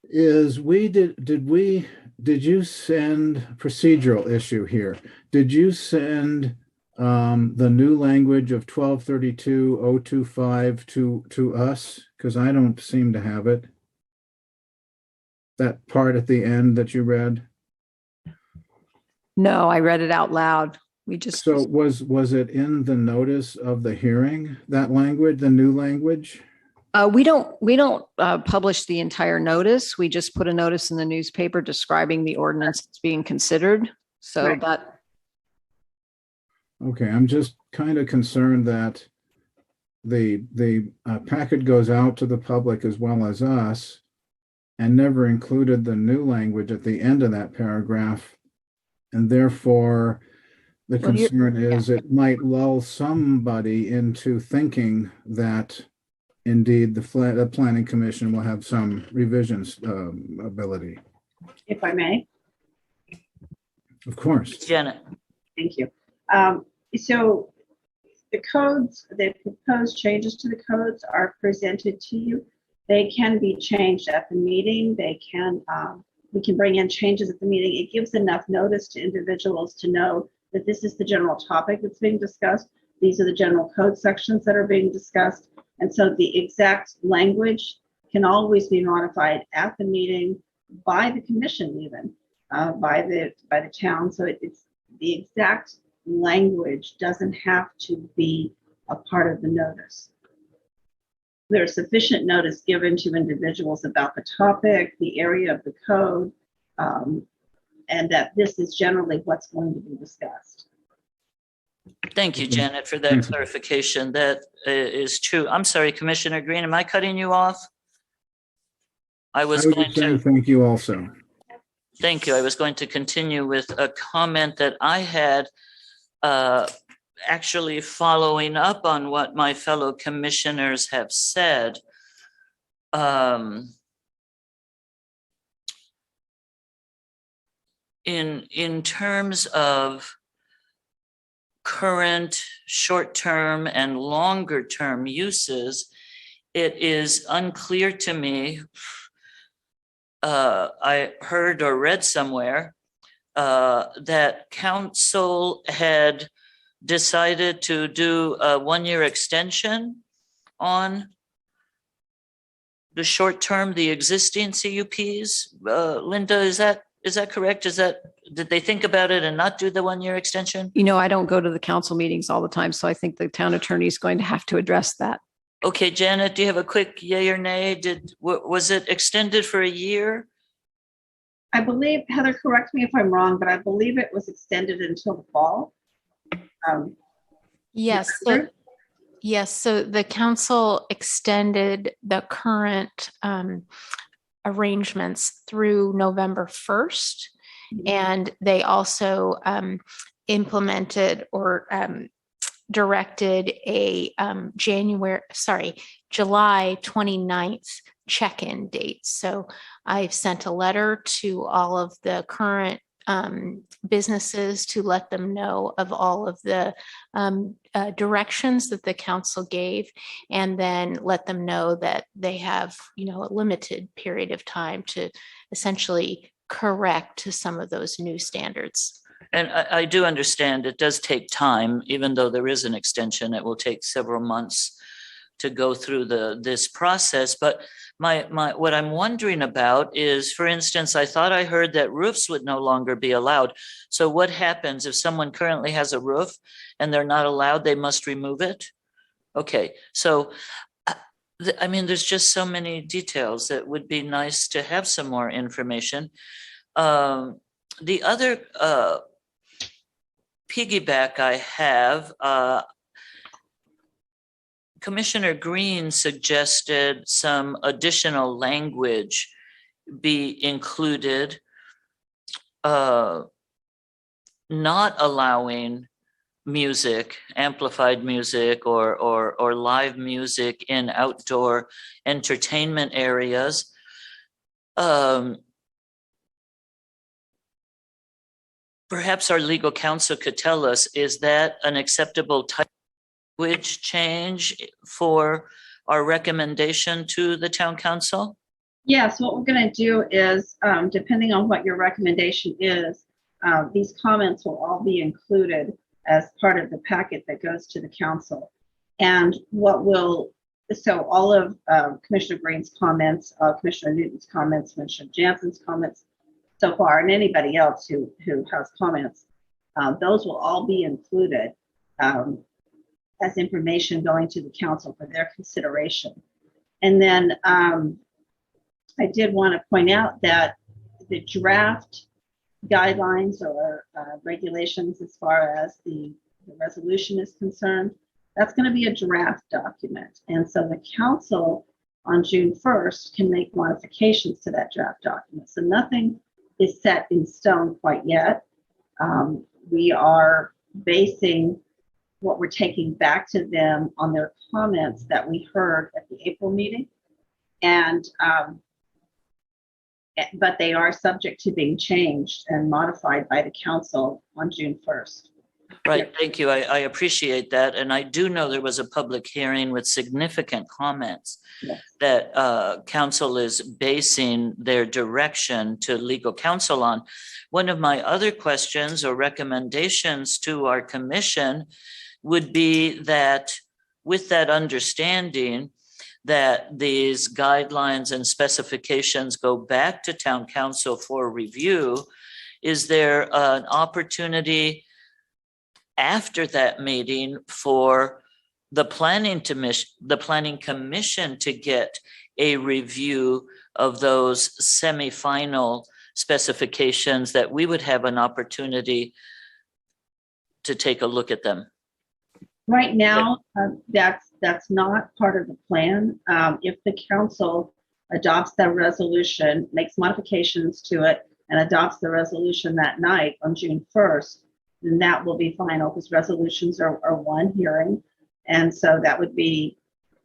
is did you send procedural issue here? Did you send the new language of 1232.025 to us? Because I don't seem to have it. That part at the end that you read. No, I read it out loud. So was it in the notice of the hearing, that language, the new language? We don't publish the entire notice. We just put a notice in the newspaper describing the ordinance that's being considered. So Right. that. Okay, I'm just kind of concerned that the packet goes out to the public as well as us, and never included the new language at the end of that paragraph. And therefore, the Well, you're- concern is it might lull somebody into thinking that indeed the planning commission will have some revisions ability. If I may. Of course. Janet. Thank you. So the codes, the proposed changes to the codes are presented to you. They can be changed at the meeting. They can, we can bring in changes at the meeting. It gives enough notice to individuals to know that this is the general topic that's being discussed. These are the general code sections that are being discussed. And so the exact language can always be modified at the meeting by the commission, even by the town. So it's the exact language doesn't have to be a part of the notice. There's sufficient notice given to individuals about the topic, the area of the code, and that this is generally what's going to be discussed. Thank you, Janet, for that Thank you. clarification. That is true. I'm sorry, Commissioner Green, am I cutting you off? I was I was going just saying to, thank you also. thank you. I was going to continue with a comment that I had, actually following up on what my fellow commissioners have said. In terms of current short-term and longer-term uses, it is unclear to me. I heard or read somewhere that council had decided to do a 1-year extension on the short term, the existing CUPs. Linda, is that correct? Did they think about it and not do the 1-year extension? You know, I don't go to the council meetings all the time, so I think the town attorney is going to have to address that. Okay, Janet, do you have a quick yay or nay? Was it extended for a year? I believe, Heather, correct me if I'm wrong, but I believe it was extended until the fall. Yes. Heather? Yes, so the council extended the current arrangements through November 1st. And they also implemented or directed a July 29th check-in date. So I've sent a letter to all of the current businesses to let them know of all of the directions that the council gave, and then let them know that they have, a limited period of time to essentially correct to some of those new standards. And I do understand it does take time, even though there is an extension, it will take several months to go through this process. But what I'm wondering about is, for instance, I thought I heard that roofs would no longer be allowed. So what happens if someone currently has a roof and they're not allowed, they must remove it? Okay, so there's just so many details that would be nice to have some more information. The other piggyback I have, Commissioner Green suggested some additional language be included, not allowing music, amplified music or live music in outdoor entertainment areas. Perhaps our legal counsel could tell us, is that an acceptable type of language change for our recommendation to the town council? Yes, what we're going to do is, depending on what your recommendation is, these comments will all be included as part of the packet that goes to the council. And so all of Commissioner Green's comments, Commissioner Newton's comments, Commissioner Jansen's comments so far, and anybody else who has comments, those will all be included as information going to the council for their consideration. And then I did want to point out that the draft guidelines or regulations as far as the resolution is concerned, that's going to be a draft document. And so the council on June 1st can make modifications to that draft document. So nothing is set in stone quite yet. We are basing what we're taking back to them on their comments that we heard at the April meeting. And but they are subject to being changed and modified by the council on June 1st. Right, thank you. I appreciate that. And I do know there was a public hearing with significant comments Yes. that council is basing their direction to legal counsel on. One of my other questions or recommendations to our commission would be that with that understanding that these guidelines and specifications go back to town council for review, is there an opportunity after that meeting for the planning commission to get a review of those semifinal specifications, that we would have an opportunity to take a look at them? Right now, that's not part of the plan. If the council adopts that resolution, makes modifications to it, and adopts the resolution that night on June 1st, then that will be final, because resolutions are one hearing. And so that would be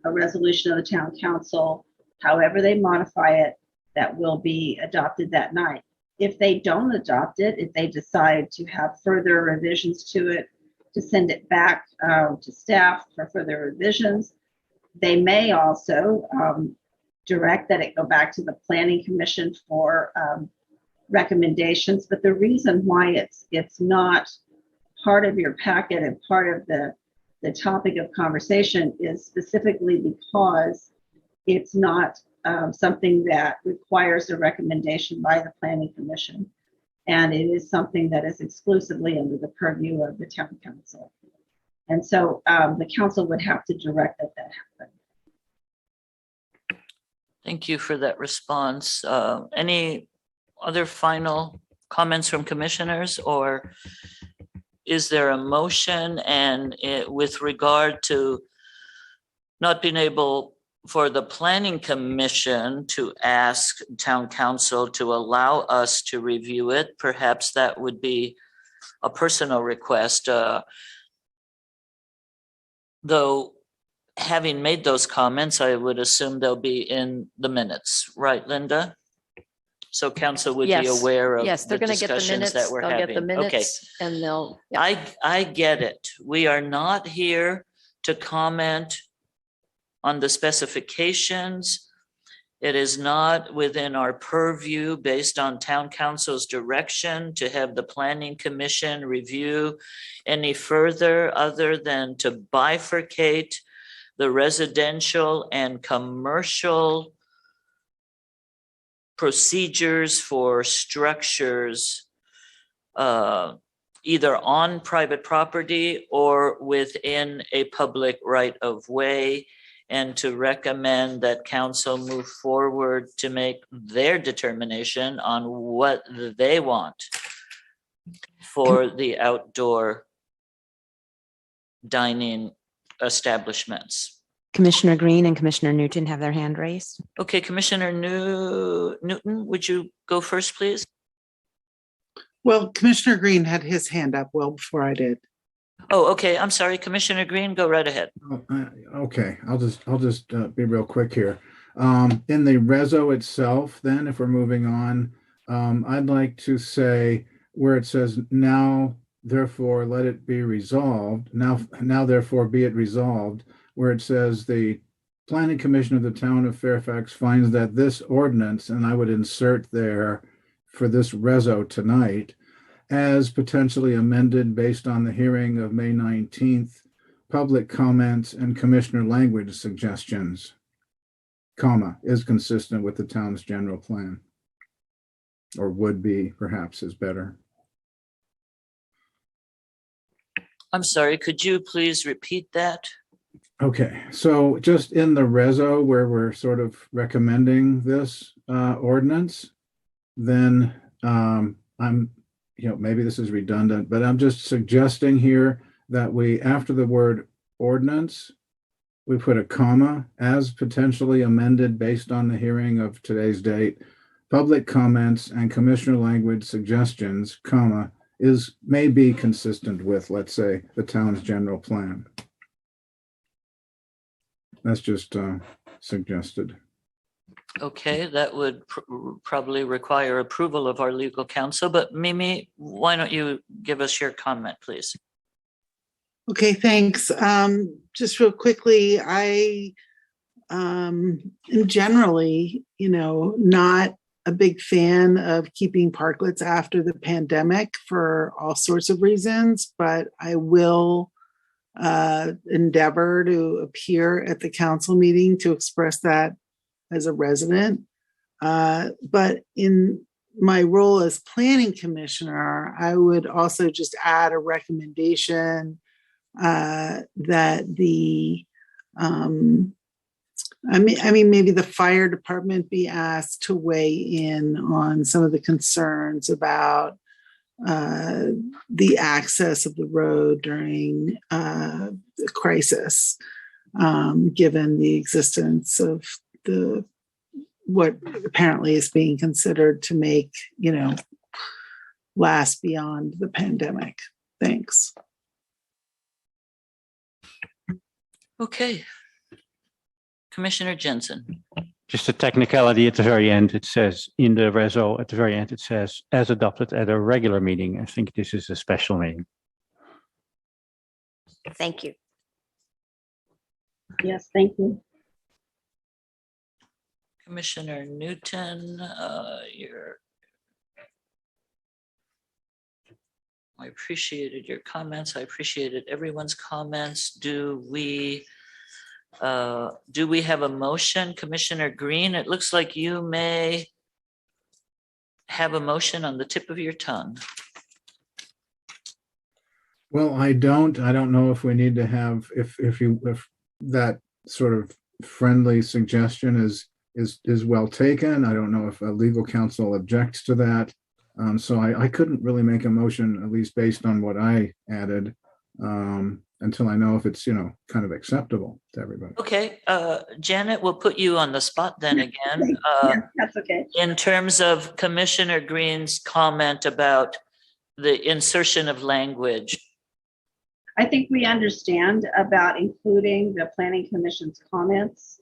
a resolution of the town council, however they modify it, that will be adopted that night. If they don't adopt it, if they decide to have further revisions to it, to send it back to staff for further revisions, they may also direct that it go back to the planning commission for recommendations. But the reason why it's not part of your packet and part of the topic of conversation is specifically because it's not something that requires a recommendation by the planning commission. And it is something that is exclusively under the purview of the town council. And so the council would have to direct that happen. Thank you for that response. Any other final comments from commissioners, or is there a motion? And with regard to not being able for the planning commission to ask town council to allow us to review it, perhaps that would be a personal request. Though having made those comments, I would assume they'll be in the minutes, right, Linda? So council would be Yes. aware of Yes, they're the going to get the discussions minutes. that we're They'll having. get the minutes and they'll. Okay, I get it. We are not here to comment on the specifications. It is not within our purview, based on town council's direction, to have the planning commission review any further, other than to bifurcate the residential and commercial procedures for structures either on private property or within a public right of way, and to recommend that council move forward to make their determination on what they want for the outdoor dining establishments. Commissioner Green and Commissioner Newton have their hand raised. Okay, Commissioner Newton, would you go first, please? Well, Commissioner Green had his hand up well before I did. Oh, okay. I'm sorry, Commissioner Green, go right ahead. Okay, I'll just be real quick here. In the reso itself, then, if we're moving on, I'd like to say where it says now, therefore, let it be resolved. Now, therefore, be it resolved, where it says the Planning Commission of the Town of Fairfax finds that this ordinance, and I would insert there for this reso tonight, as potentially amended based on the hearing of May 19th, public comments and commissioner language suggestions, comma, is consistent with the town's general plan, or would be, perhaps, is better. I'm sorry, could you please repeat that? Okay, so just in the reso where we're sort of recommending this ordinance, then I'm, maybe this is redundant, but I'm just suggesting here that we, after the word ordinance, we put a comma, as potentially amended based on the hearing of today's date. Public comments and commissioner language suggestions, comma, may be consistent with, let's say, the town's general plan. That's just suggested. Okay, that would probably require approval of our legal counsel, but Mimi, why don't you give us your comment, please? Okay, thanks. Just real quickly, I am generally, not a big fan of keeping parklets after the pandemic for all sorts of reasons, but I will endeavor to appear at the council meeting to express that as a resident. But in my role as planning commissioner, I would also just add a recommendation that the maybe the fire department be asked to weigh in on some of the concerns about the access of the road during the crisis, given the existence of what apparently is being considered to make, last beyond the pandemic. Thanks. Okay. Commissioner Jensen. Just a technicality at the very end, it says in the reso, at the very end, it says as adopted at a regular meeting. I think this is a special meeting. Thank you. Yes, thank you. Commissioner Newton, I appreciated your comments. I appreciated everyone's comments. Do we have a motion? Commissioner Green, it looks like you may have a motion on the tip of your tongue. Well, I don't know if we need to have, if that sort of friendly suggestion is well taken. I don't know if a legal counsel objects to that. So I couldn't really make a motion, at least based on what I added, until I know if it's, kind of acceptable to everybody. Okay, Janet, we'll put you on the spot then again. Yeah, that's okay. In terms of Commissioner Green's comment about the insertion of language. I think we understand about including the planning commission's comments,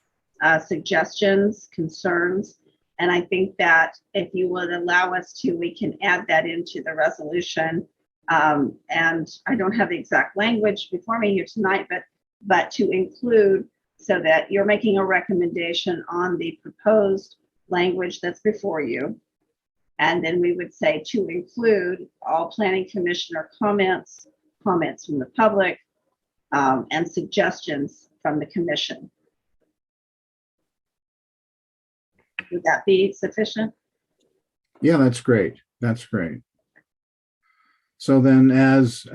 suggestions, concerns. And I think that if you would allow us to, we can add that into the resolution. And I don't have the exact language before me here tonight, but to include so that you're making a recommendation on the proposed language that's before you. And then we would say to include all planning commissioner comments from the public, and suggestions from the commission. Would that be sufficient? Yeah, that's great. That's great. So then as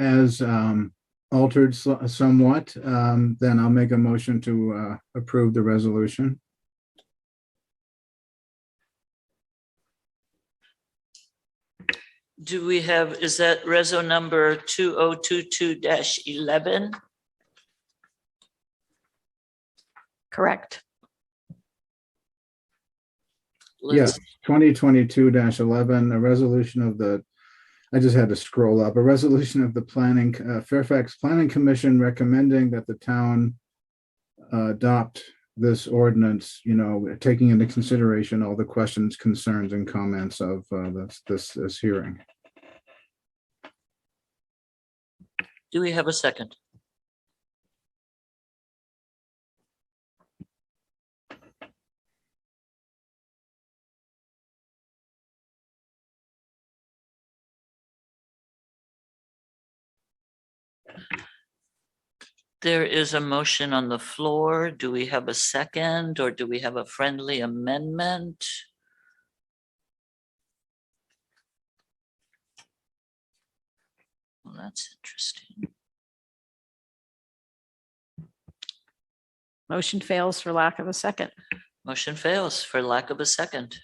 altered somewhat, then I'll make a motion to approve the resolution. Do we have, is that reso number 2022-11? Correct. Yes, 2022-11, a resolution of the, I just had to scroll up, a resolution of the Fairfax Planning Commission recommending that the town adopt this ordinance, taking into consideration all the questions, concerns, and comments of this hearing. Do we have a second? There is a motion on the floor. Do we have a second, or do we have a friendly amendment? Well, that's interesting. Motion fails for lack of a second. Motion fails for lack of a second.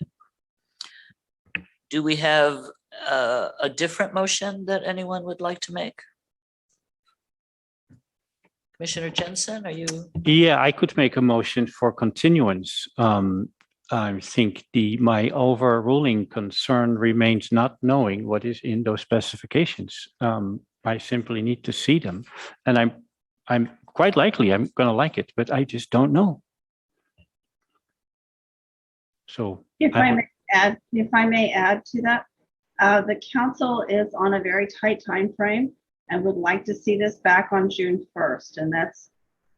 Do we have a different motion that anyone would like to make? Commissioner Jensen, are you? Yeah, I could make a motion for continuance. I think my overruling concern remains not knowing what is in those specifications. I simply need to see them, and I'm quite likely I'm going to like it, but I just don't know. So If I may add to that, the council is on a very tight time frame and would like to see this back on June 1st. And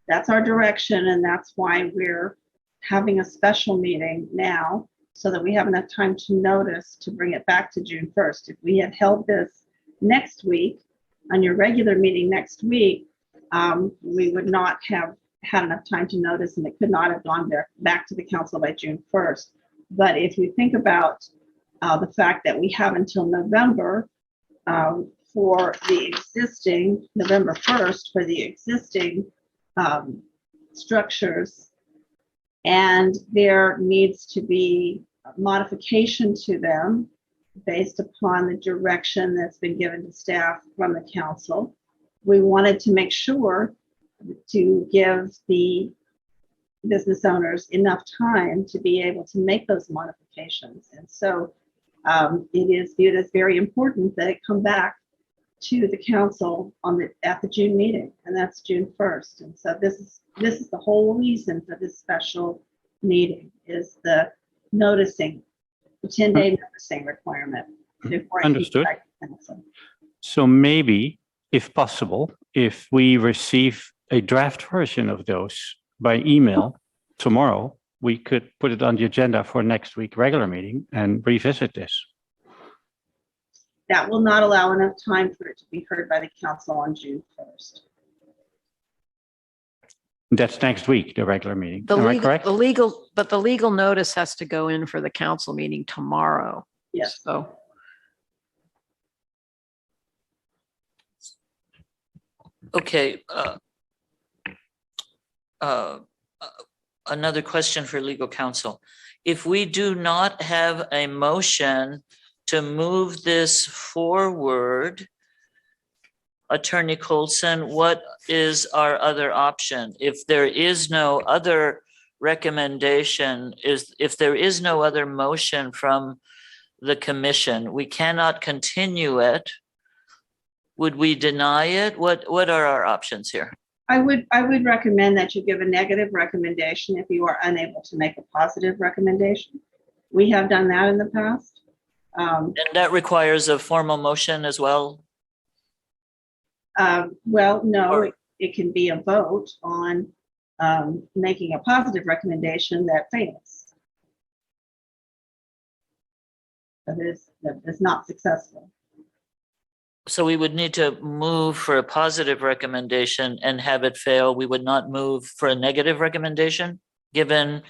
that's our direction. And that's why we're having a special meeting now so that we have enough time to notice to bring it back to June 1st. If we had held this next week on your regular meeting next week, we would not have had enough time to notice and it could not have gone back to the council by June 1st. But if you think about the fact that we have until November for the existing, November 1st for the existing structures, and there needs to be modification to them based upon the direction that's been given to staff from the council. We wanted to make sure to give the business owners enough time to be able to make those modifications. And so it is viewed as very important that it come back to the council at the June meeting, and that's June 1st. And so this is the whole reason for this special meeting, is the noticing, the 10-day noticing requirement before it comes Understood. back to council. So maybe, if possible, if we receive a draft version of those by email tomorrow, we could put it on the agenda for next week regular meeting and revisit this. That will not allow enough time for it to be heard by the council on June 1st. That's next week, the regular meeting. The Am I legal, correct? the legal notice has to go in for the council meeting tomorrow. Yes. So Okay. Another question for legal counsel. If we do not have a motion to move this forward, Attorney Colson, what is our other option? If there is no other recommendation, if there is no other motion from the commission, we cannot continue it. Would we deny it? What are our options here? I would recommend that you give a negative recommendation if you are unable to make a positive recommendation. We have done that in the past. And that requires a formal motion as well? Well, no, it can be a vote on making a positive recommendation that fails. That is not successful. So we would need to move for a positive recommendation and have it fail. We would not move for a negative recommendation, given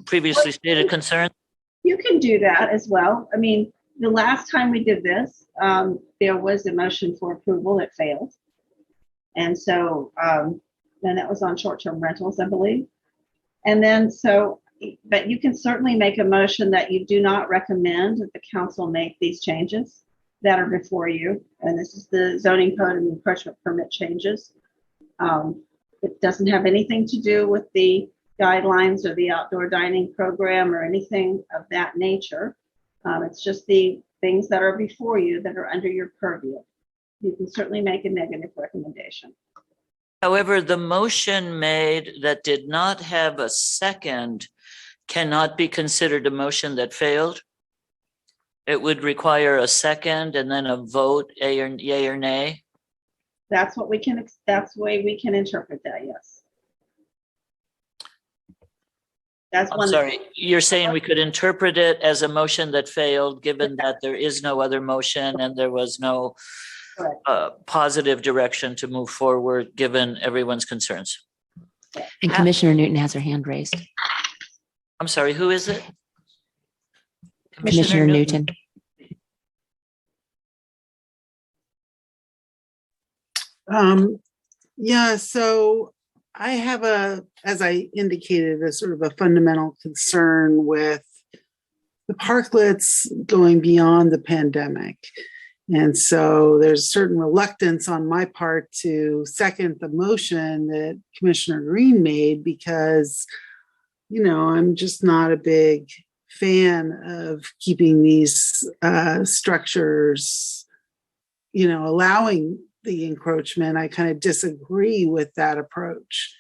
previously stated concerns? You can do that as well. I mean, the last time we did this, there was a motion for approval. It failed. And so then that was on short-term rentals, I believe. And then but you can certainly make a motion that you do not recommend that the council make these changes that are before you. And this is the zoning code and encroachment permit changes. It doesn't have anything to do with the guidelines or the outdoor dining program or anything of that nature. It's just the things that are before you that are under your purview. You can certainly make a negative recommendation. However, the motion made that did not have a second cannot be considered a motion that failed. It would require a second and then a vote, yay or nay. That's the way we can interpret that, yes. That's I'm sorry, you're saying we could interpret it as a motion that failed, given that there is no other motion and there was no positive direction to move forward, given everyone's concerns. And Commissioner Newton has her hand raised. I'm sorry, who is it? Commissioner Newton. Yeah, so I have as I indicated, a sort of a fundamental concern with the parklets going beyond the pandemic. And so there's a certain reluctance on my part to second the motion that Commissioner Green made because, I'm just not a big fan of keeping these structures, allowing the encroachment. I kind of disagree with that approach.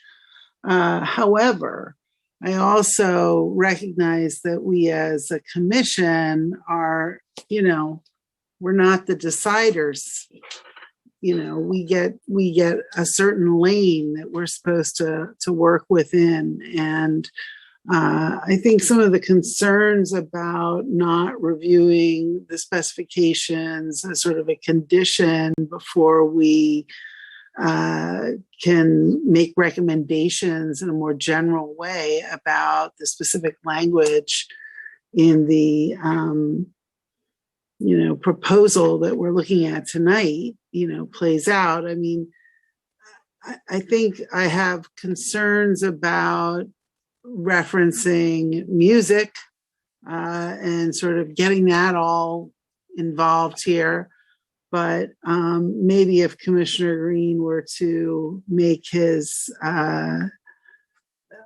However, I also recognize that we as a commission are, we're not the deciders. We get a certain lane that we're supposed to work within. And I think some of the concerns about not reviewing the specifications as sort of a condition before we can make recommendations in a more general way about the specific language in the proposal that we're looking at tonight, plays out. I mean, I think I have concerns about referencing music and sort of getting that all involved here. But maybe if Commissioner Green were to make his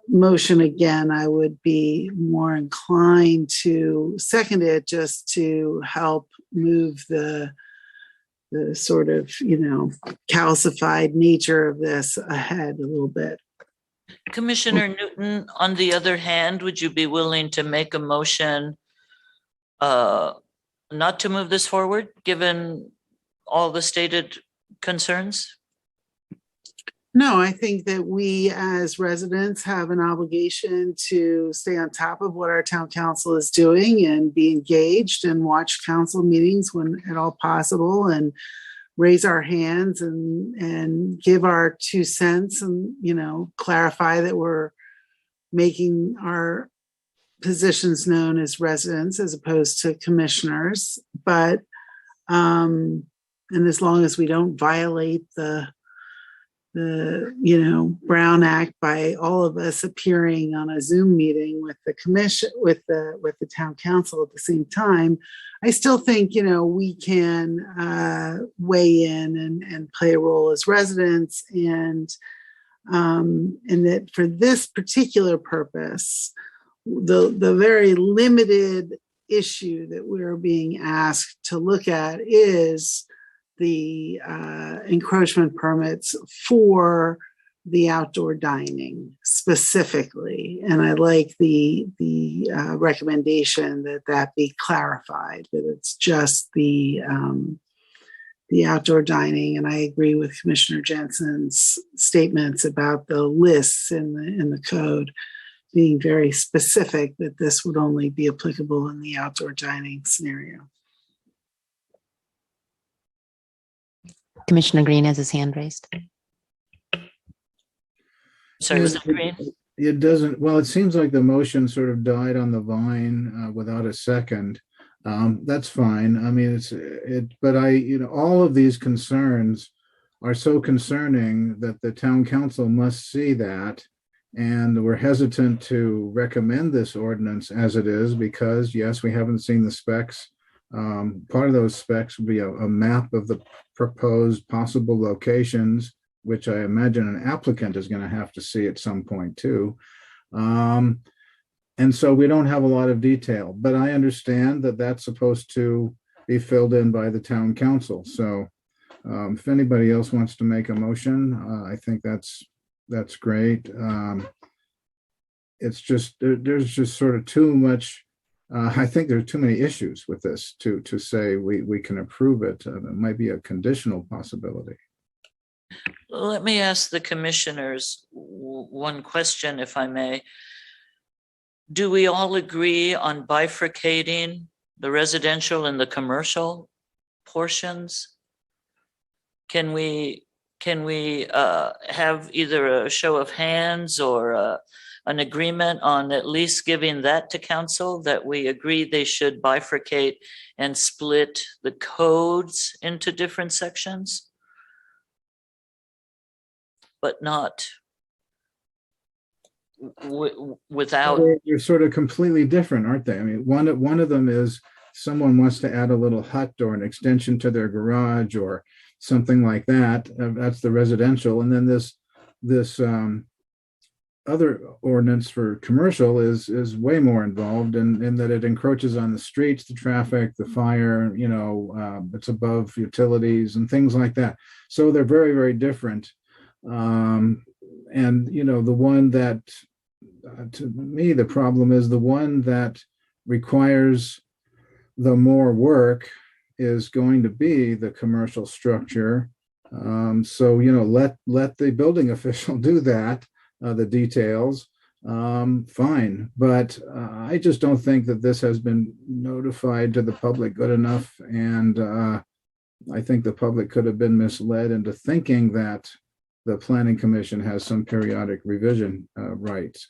motion again, I would be more inclined to second it just to help move the sort of, calcified nature of this ahead a little bit. Commissioner Newton, on the other hand, would you be willing to make a motion not to move this forward, given all the stated concerns? No, I think that we as residents have an obligation to stay on top of what our town council is doing and be engaged and watch council meetings when at all possible and raise our hands and give our 2 cents and, clarify that we're making our positions known as residents as opposed to commissioners. But, and as long as we don't violate the Brown Act by all of us appearing on a Zoom meeting with the commission, with the town council at the same time, I still think, we can weigh in and play a role as residents, and that for this particular purpose, the very limited issue that we're being asked to look at is the encroachment permits for the outdoor dining specifically. And I like the recommendation that be clarified, that it's just the outdoor dining. And I agree with Commissioner Jensen's statements about the lists in the code being very specific, that this would only be applicable in the outdoor dining scenario. Commissioner Green has his hand raised. Sorry, was that Green? It doesn't, well, it seems like the motion sort of died on the vine without a second. That's fine. I mean, but all of these concerns are so concerning that the town council must see that. And we're hesitant to recommend this ordinance as it is because, yes, we haven't seen the specs. Part of those specs would be a map of the proposed possible locations, which I imagine an applicant is going to have to see at some point too. And so we don't have a lot of detail, but I understand that that's supposed to be filled in by the town council. So if anybody else wants to make a motion, I think that's great. It's just, there's just sort of too much. I think there are too many issues with this to say we can approve it. It might be a conditional possibility. Let me ask the commissioners one question, if I may. Do we all agree on bifurcating the residential and the commercial portions? Can we have either a show of hands or an agreement on at least giving that to council, that we agree they should bifurcate and split the codes into different sections, but not without. They're sort of completely different, aren't they? I mean, one of them is someone wants to add a little hut or an extension to their garage or something like that, that's the residential. And then this other ordinance for commercial is way more involved in that it encroaches on the streets, the traffic, the fire, it's above utilities and things like that. So they're very, very different. And, the one that, to me, the problem is the one that requires the more work is going to be the commercial structure. So, let the building official do that. The details, fine. But I just don't think that this has been notified to the public good enough. And I think the public could have been misled into thinking that the Planning Commission has some periodic revision rights.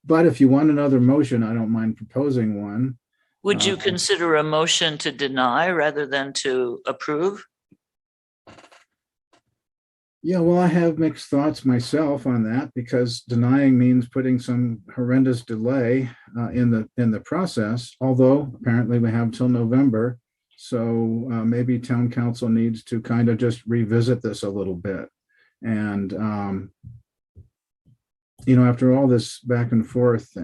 But if you want another motion, I don't mind proposing one. Would you consider a motion to deny rather than to approve? Yeah, well, I have mixed thoughts myself on that, because denying means putting some horrendous delay in the process, although apparently we have till November. So maybe town council needs to kind of just revisit this a little bit. And, after all this back and forth,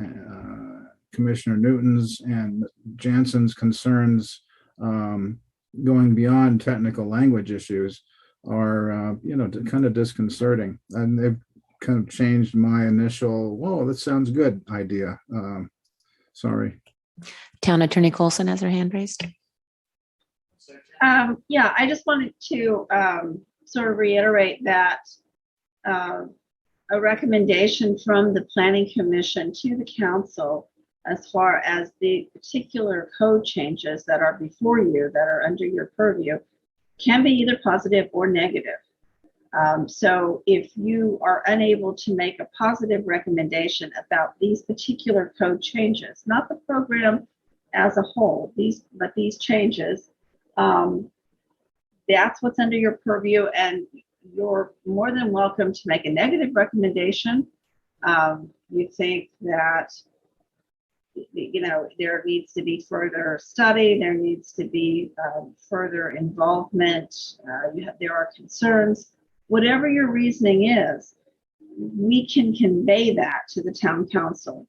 Commissioner Newton's and Jansen's concerns going beyond technical language issues are, kind of disconcerting. And they've kind of changed my initial, whoa, that sounds good idea. Sorry. Town Attorney Colson has her hand raised. Yeah, I just wanted to sort of reiterate that a recommendation from the Planning Commission to the council as far as the particular code changes that are before you, that are under your purview, can be either positive or negative. So if you are unable to make a positive recommendation about these particular code changes, not the program as a whole, but these changes, that's what's under your purview, and you're more than welcome to make a negative recommendation. You think that there needs to be further study, there needs to be further involvement, there are concerns. Whatever your reasoning is, we can convey that to the town council.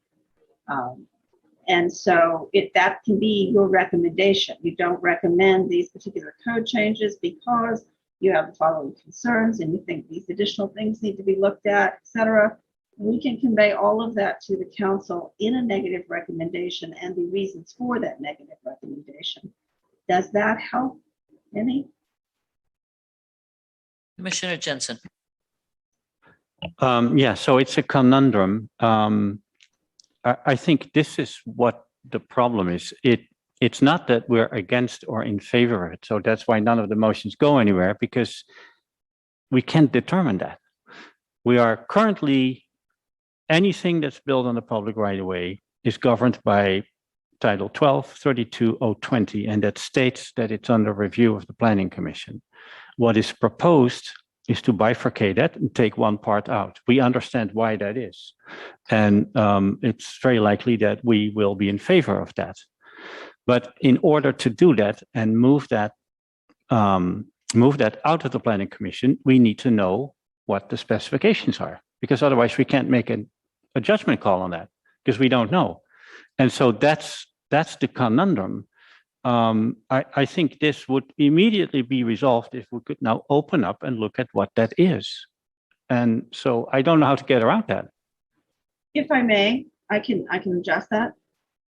And so that can be your recommendation. You don't recommend these particular code changes because you have the following concerns and you think these additional things need to be looked at, et cetera. We can convey all of that to the council in a negative recommendation and the reasons for that negative recommendation. Does that help any? Commissioner Jensen. Yeah, so it's a conundrum. I think this is what the problem is. It's not that we're against or in favor of it. So that's why none of the motions go anywhere, because we can't determine that. We are currently, anything that's built on the public right of way is governed by Title 12-32-020, and that states that it's under review of the Planning Commission. What is proposed is to bifurcate that and take one part out. We understand why that is. And it's very likely that we will be in favor of that. But in order to do that and move that out of the Planning Commission, we need to know what the specifications are, because otherwise we can't make a judgment call on that, because we don't know. And so that's the conundrum. I think this would immediately be resolved if we could now open up and look at what that is. And so I don't know how to get around that. If I may, I can adjust that.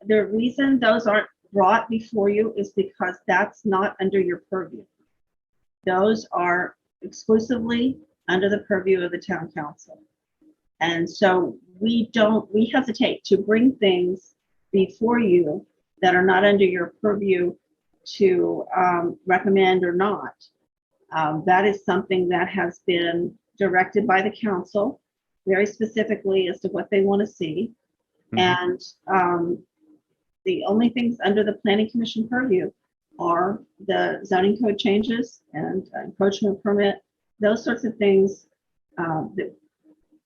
The reason those aren't brought before you is because that's not under your purview. Those are exclusively under the purview of the town council. And so we hesitate to bring things before you that are not under your purview to recommend or not. That is something that has been directed by the council very specifically as to what they want to see. Mm-hmm. And the only things under the Planning Commission purview are the zoning code changes and encroachment permit, those sorts of things.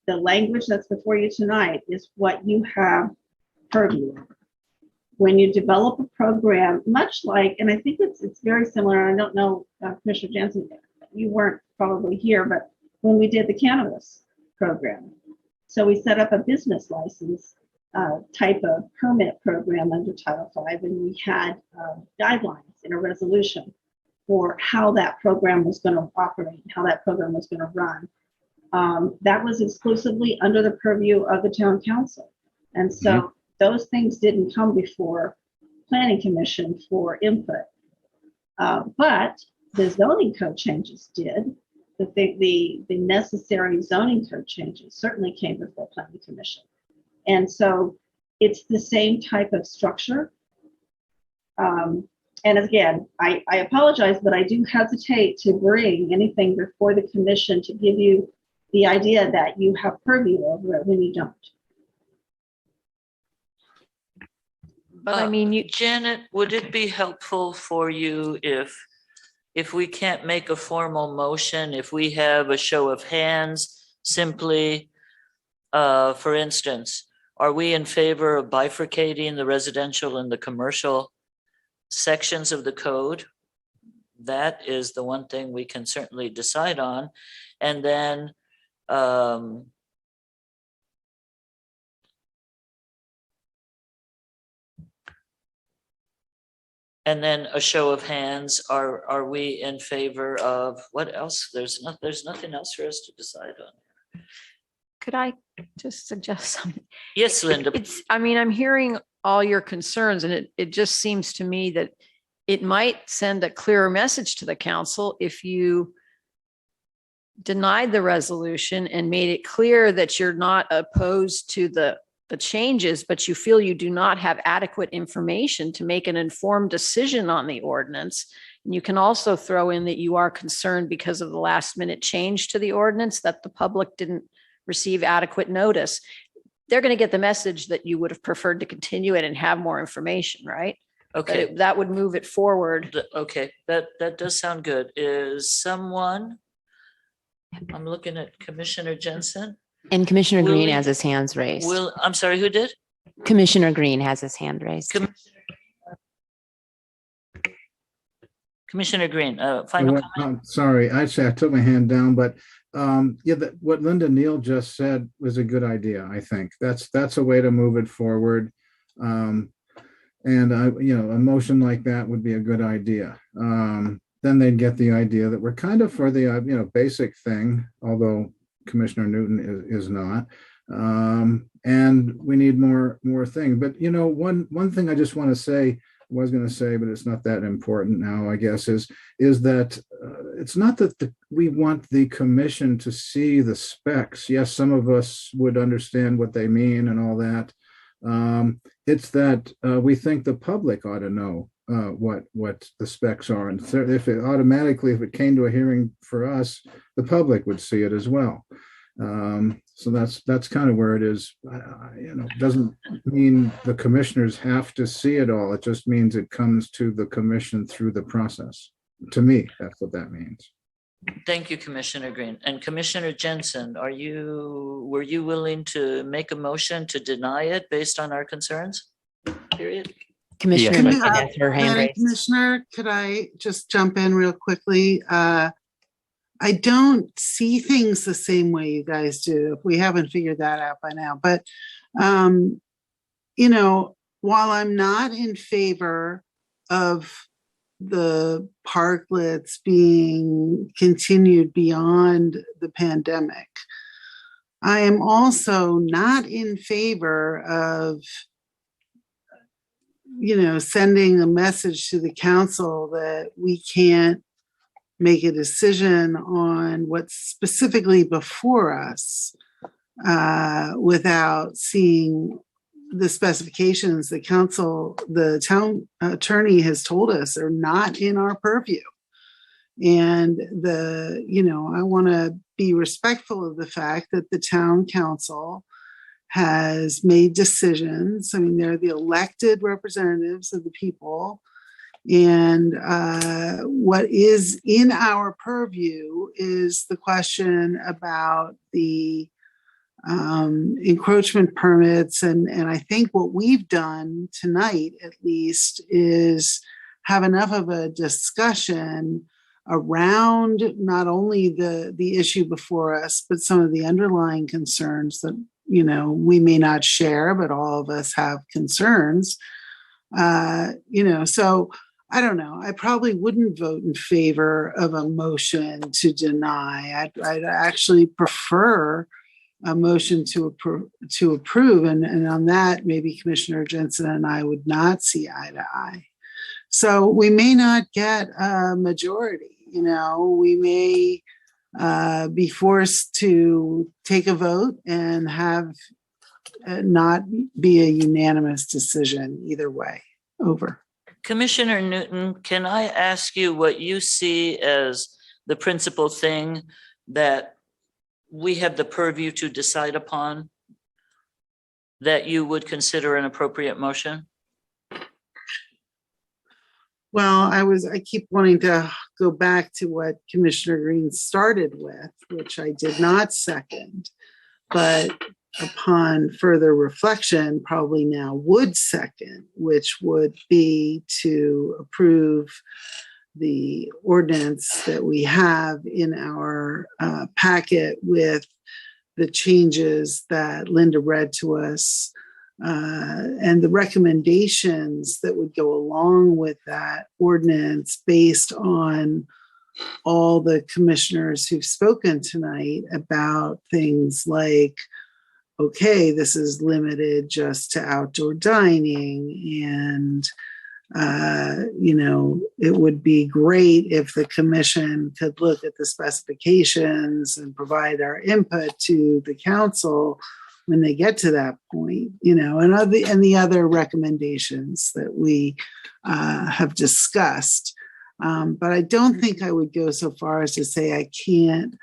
The language that's before you tonight is what you have purview over. when you develop a program, much like, and I think it's very similar. I don't know, Commissioner Jensen, you weren't probably here, but when we did the cannabis program, so we set up a business license type of permit program under Title V, and we had guidelines in a resolution for how that program was going to operate, how that program was going to run. That was exclusively under the purview of the town council. And so those things didn't come before Planning Commission for input. But the zoning code changes did. The necessary zoning code changes certainly came before Planning Commission. And so it's the same type of structure. And again, I apologize, but I do hesitate to bring anything before the commission to give you the idea that you have purview over it when you don't. But I mean, Janet, would it be helpful for you if we can't make a formal motion, if we have a show of hands, simply, for instance, are we in favor of bifurcating the residential and the commercial sections of the code? That is the one thing we can certainly decide on. And then a show of hands, are we in favor of what else? There's nothing else for us to decide on. could I just suggest something? Yes, Linda. I mean, I'm hearing all your concerns, and it just seems to me that it might send a clearer message to the council if you denied the resolution and made it clear that you're not opposed to the changes, but you feel you do not have adequate information to make an informed decision on the ordinance. And you can also throw in that you are concerned because of the last minute change to the ordinance that the public didn't receive adequate notice. They're going to get the message that you would have preferred to continue it and have more information, right? Okay. That would move it forward. Okay, that does sound good. Is someone, I'm looking at Commissioner Jensen. And Commissioner Green Will- has his hands raised. I'm sorry, who did? Commissioner Green has his hand raised. Commissioner Green, final comment? Sorry, I took my hand down, but what Linda Neal just said was a good idea. I think that's a way to move it forward. And a motion like that would be a good idea. Then they'd get the idea that we're kind of for the basic thing, although Commissioner Newton is not. And we need more things. But one thing I just want to say, was going to say, but it's not that important now, I guess, is that it's not that we want the commission to see the specs. Yes, some of us would understand what they mean and all that. It's that we think the public ought to know what the specs are. And so if it came to a hearing for us, the public would see it as well. So that's kind of where it is. Doesn't mean the commissioners have to see it all. It just means it comes to the commission through the process. To me, that's what that means. Thank you, Commissioner Green. And Commissioner Jensen, were you willing to make a motion to deny it based on our concerns? Period. Commissioner Yes. Lincoln has her hand Madam raised. Commissioner, could I just jump in real quickly? I don't see things the same way you guys do, if we haven't figured that out by now. But, while I'm not in favor of the parklets being continued beyond the pandemic, I am also not in favor of sending a message to the council that we can't make a decision on what's specifically before us without seeing the specifications the town attorney has told us are not in our purview. And I want to be respectful of the fact that the town council has made decisions. I mean, they're the elected representatives of the people. And what is in our purview is the question about the encroachment permits. And I think what we've done tonight, at least, is have enough of a discussion around not only the issue before us, but some of the underlying concerns that, you know, we may not share, but all of us have concerns. You know, so I don't know. I probably wouldn't vote in favor of a motion to deny. I'd actually prefer a motion to approve. And on that, maybe Commissioner Jensen and I would not see eye to eye. So we may not get a majority, you know, we may be forced to take a vote and have not be a unanimous decision either way. Over. Commissioner Newton, can I ask you what you see as the principal thing that we have the purview to decide upon that you would consider an appropriate motion? Well, I keep wanting to go back to what Commissioner Green started with, which I did not second, but upon further reflection, probably now would second, which would be to approve the ordinance that we have in our packet with the changes that Linda read to us and the recommendations that would go along with that ordinance based on all the commissioners who've spoken tonight about things like, okay, this is limited just to outdoor dining, and you know, it would be great if the commission could look at the specifications and provide our input to the council when they get to that point, you know, and the other recommendations that we have discussed. But I don't think I would go so far as to say I can't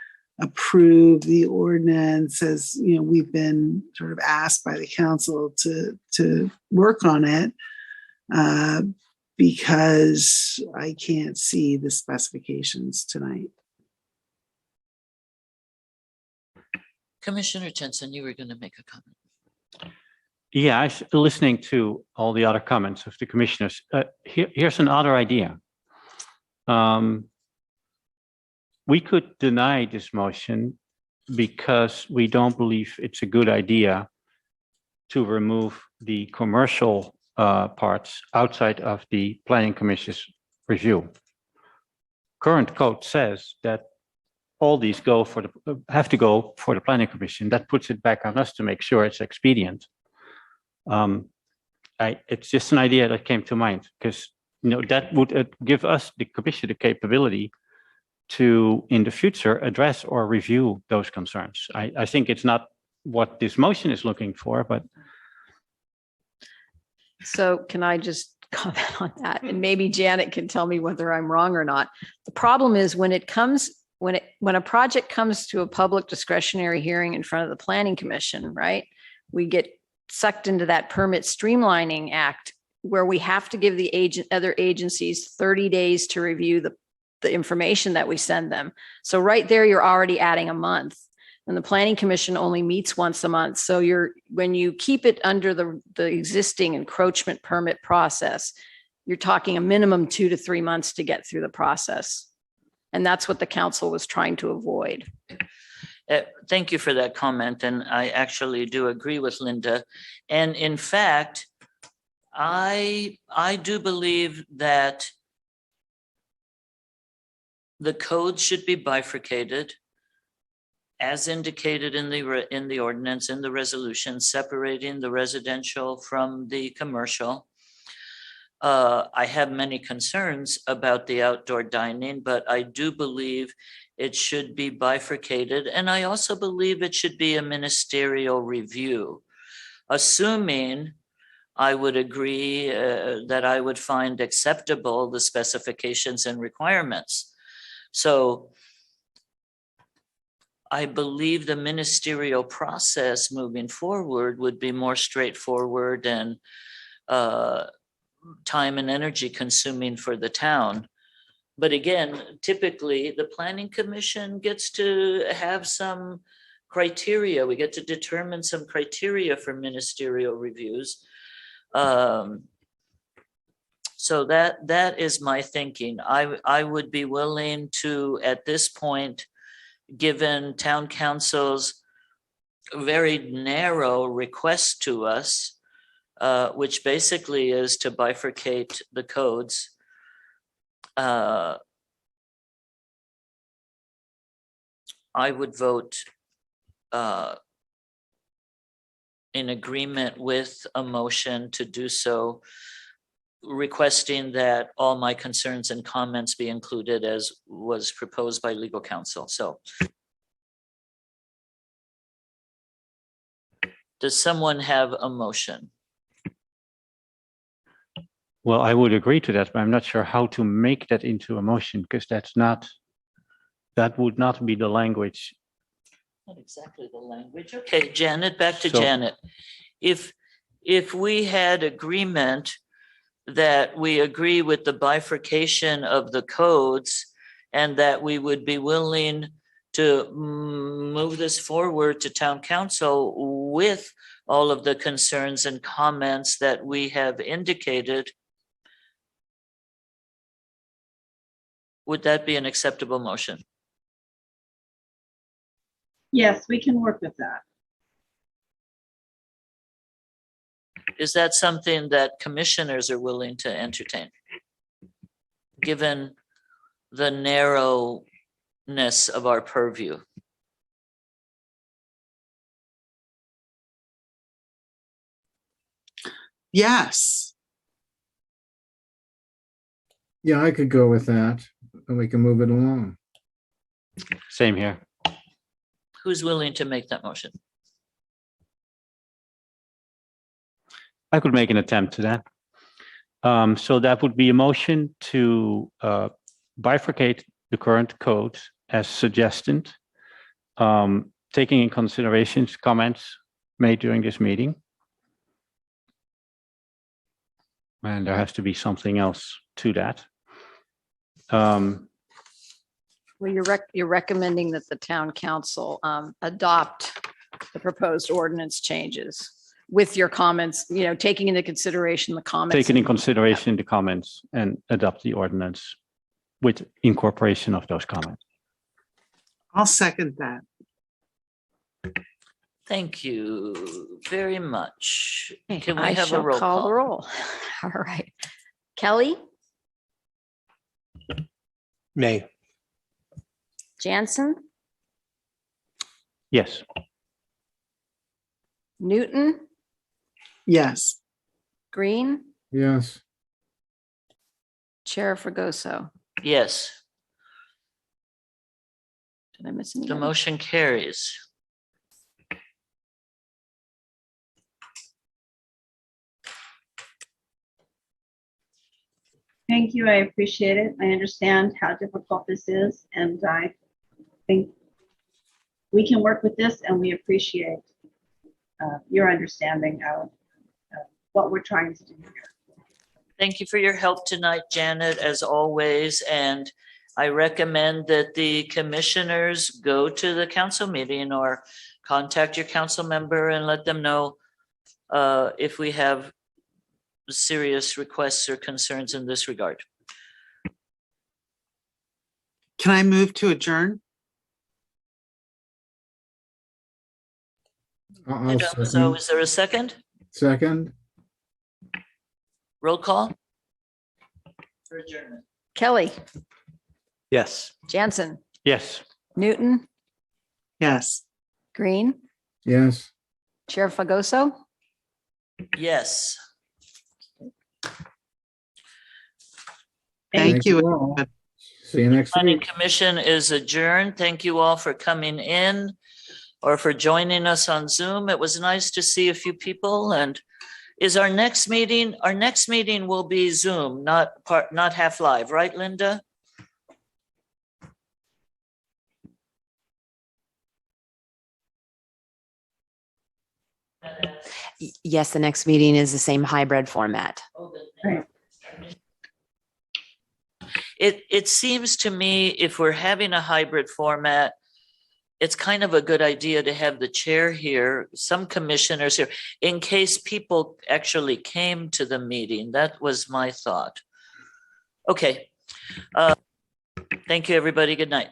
approve the ordinance, as you know, we've been sort of asked by the council to work on it, because I can't see the specifications tonight. Commissioner Jensen, you were going to make a comment. Yeah, listening to all the other comments of the commissioners, here's another idea. We could deny this motion because we don't believe it's a good idea to remove the commercial parts outside of the Planning Commission's review. Current code says that all these have to go for the Planning Commission. That puts it back on us to make sure it's expedient. It's just an idea that came to mind, because you know that would give us, the commission, the capability to in the future address or review those concerns. I think it's not what this motion is looking for, but So can I just comment on that? And maybe Janet can tell me whether I'm wrong or not. The problem is when a project comes to a public discretionary hearing in front of the Planning Commission, right? We get sucked into that Permit Streamlining Act where we have to give the other agencies 30 days to review the information that we send them. So right there, you're already adding a month. And the Planning Commission only meets once a month. So when you keep it under the existing encroachment permit process, you're talking a minimum 2 to 3 months to get through the process. And that's what the council was trying to avoid. Thank you for that comment. And I actually do agree with Linda. And in fact, I do believe that the code should be bifurcated, as indicated in the ordinance, in the resolution, separating the residential from the commercial. I have many concerns about the outdoor dining, but I do believe it should be bifurcated. And I also believe it should be a ministerial review, assuming I would agree that I would find acceptable the specifications and requirements. So I believe the ministerial process moving forward would be more straightforward and time and energy consuming for the town. But again, typically the Planning Commission gets to have some criteria. We get to determine some criteria for ministerial reviews. So that is my thinking. I would be willing to, at this point, given town council's very narrow request to us, which basically is to bifurcate the codes. I would vote in agreement with a motion to do so, requesting that all my concerns and comments be included as was proposed by legal counsel. So does someone have a motion? Well, I would agree to that, but I'm not sure how to make that into a motion, because that would not be the language. Not exactly the language. Okay, Janet, back to So- Janet. If we had agreement that we agree with the bifurcation of the codes and that we would be willing to move this forward to town council with all of the concerns and comments that we have indicated, would that be an acceptable motion? Yes, we can work with that. Is that something that commissioners are willing to entertain? Given the narrowness of our purview. Yes. Yeah, I could go with that, and we can move it along. Same here. Who's willing to make that motion? I could make an attempt to that. So that would be a motion to bifurcate the current code as suggested, taking in consideration comments made during this meeting. And there has to be something else to that. Well, you're recommending that the town council adopt the proposed ordinance changes with your comments, taking into consideration the comments. Taking in consideration the comments and adopt the ordinance with incorporation of those comments. I'll second that. Thank you very much. Can we I have a shall roll call the call? roll. All right. Kelly, Nay. Jansen, Yes. Newton, Yes. Green, Yes, Chair Fregoso. Yes, Did I miss the anything? motion carries. Thank you. I appreciate it. I understand how difficult this is, and I think we can work with this, and we appreciate your understanding of what we're trying to do here. Thank you for your help tonight, Janet, as always. And I recommend that the commissioners go to the council meeting or contact your council member and let them know if we have serious requests or concerns in this regard. Can I move to adjourn? I'll So second. is there a second? Second, Roll call? For adjournment. Kelly, Yes. Jansen, Yes. Newton, Yes. Green, yes. Chair Fregoso. Yes. Thank you. all. See you next Planning week. Commission is adjourned. Thank you all for coming in or for joining us on Zoom. It was nice to see a few people. And is our next meeting will be Zoom, not half live, right, Linda? Yes, the next meeting is the same hybrid format. Right. It seems to me if we're having a hybrid format, it's kind of a good idea to have the chair here, some commissioners here, in case people actually came to the meeting. That was my thought. Okay. Thank you, everybody. Good night.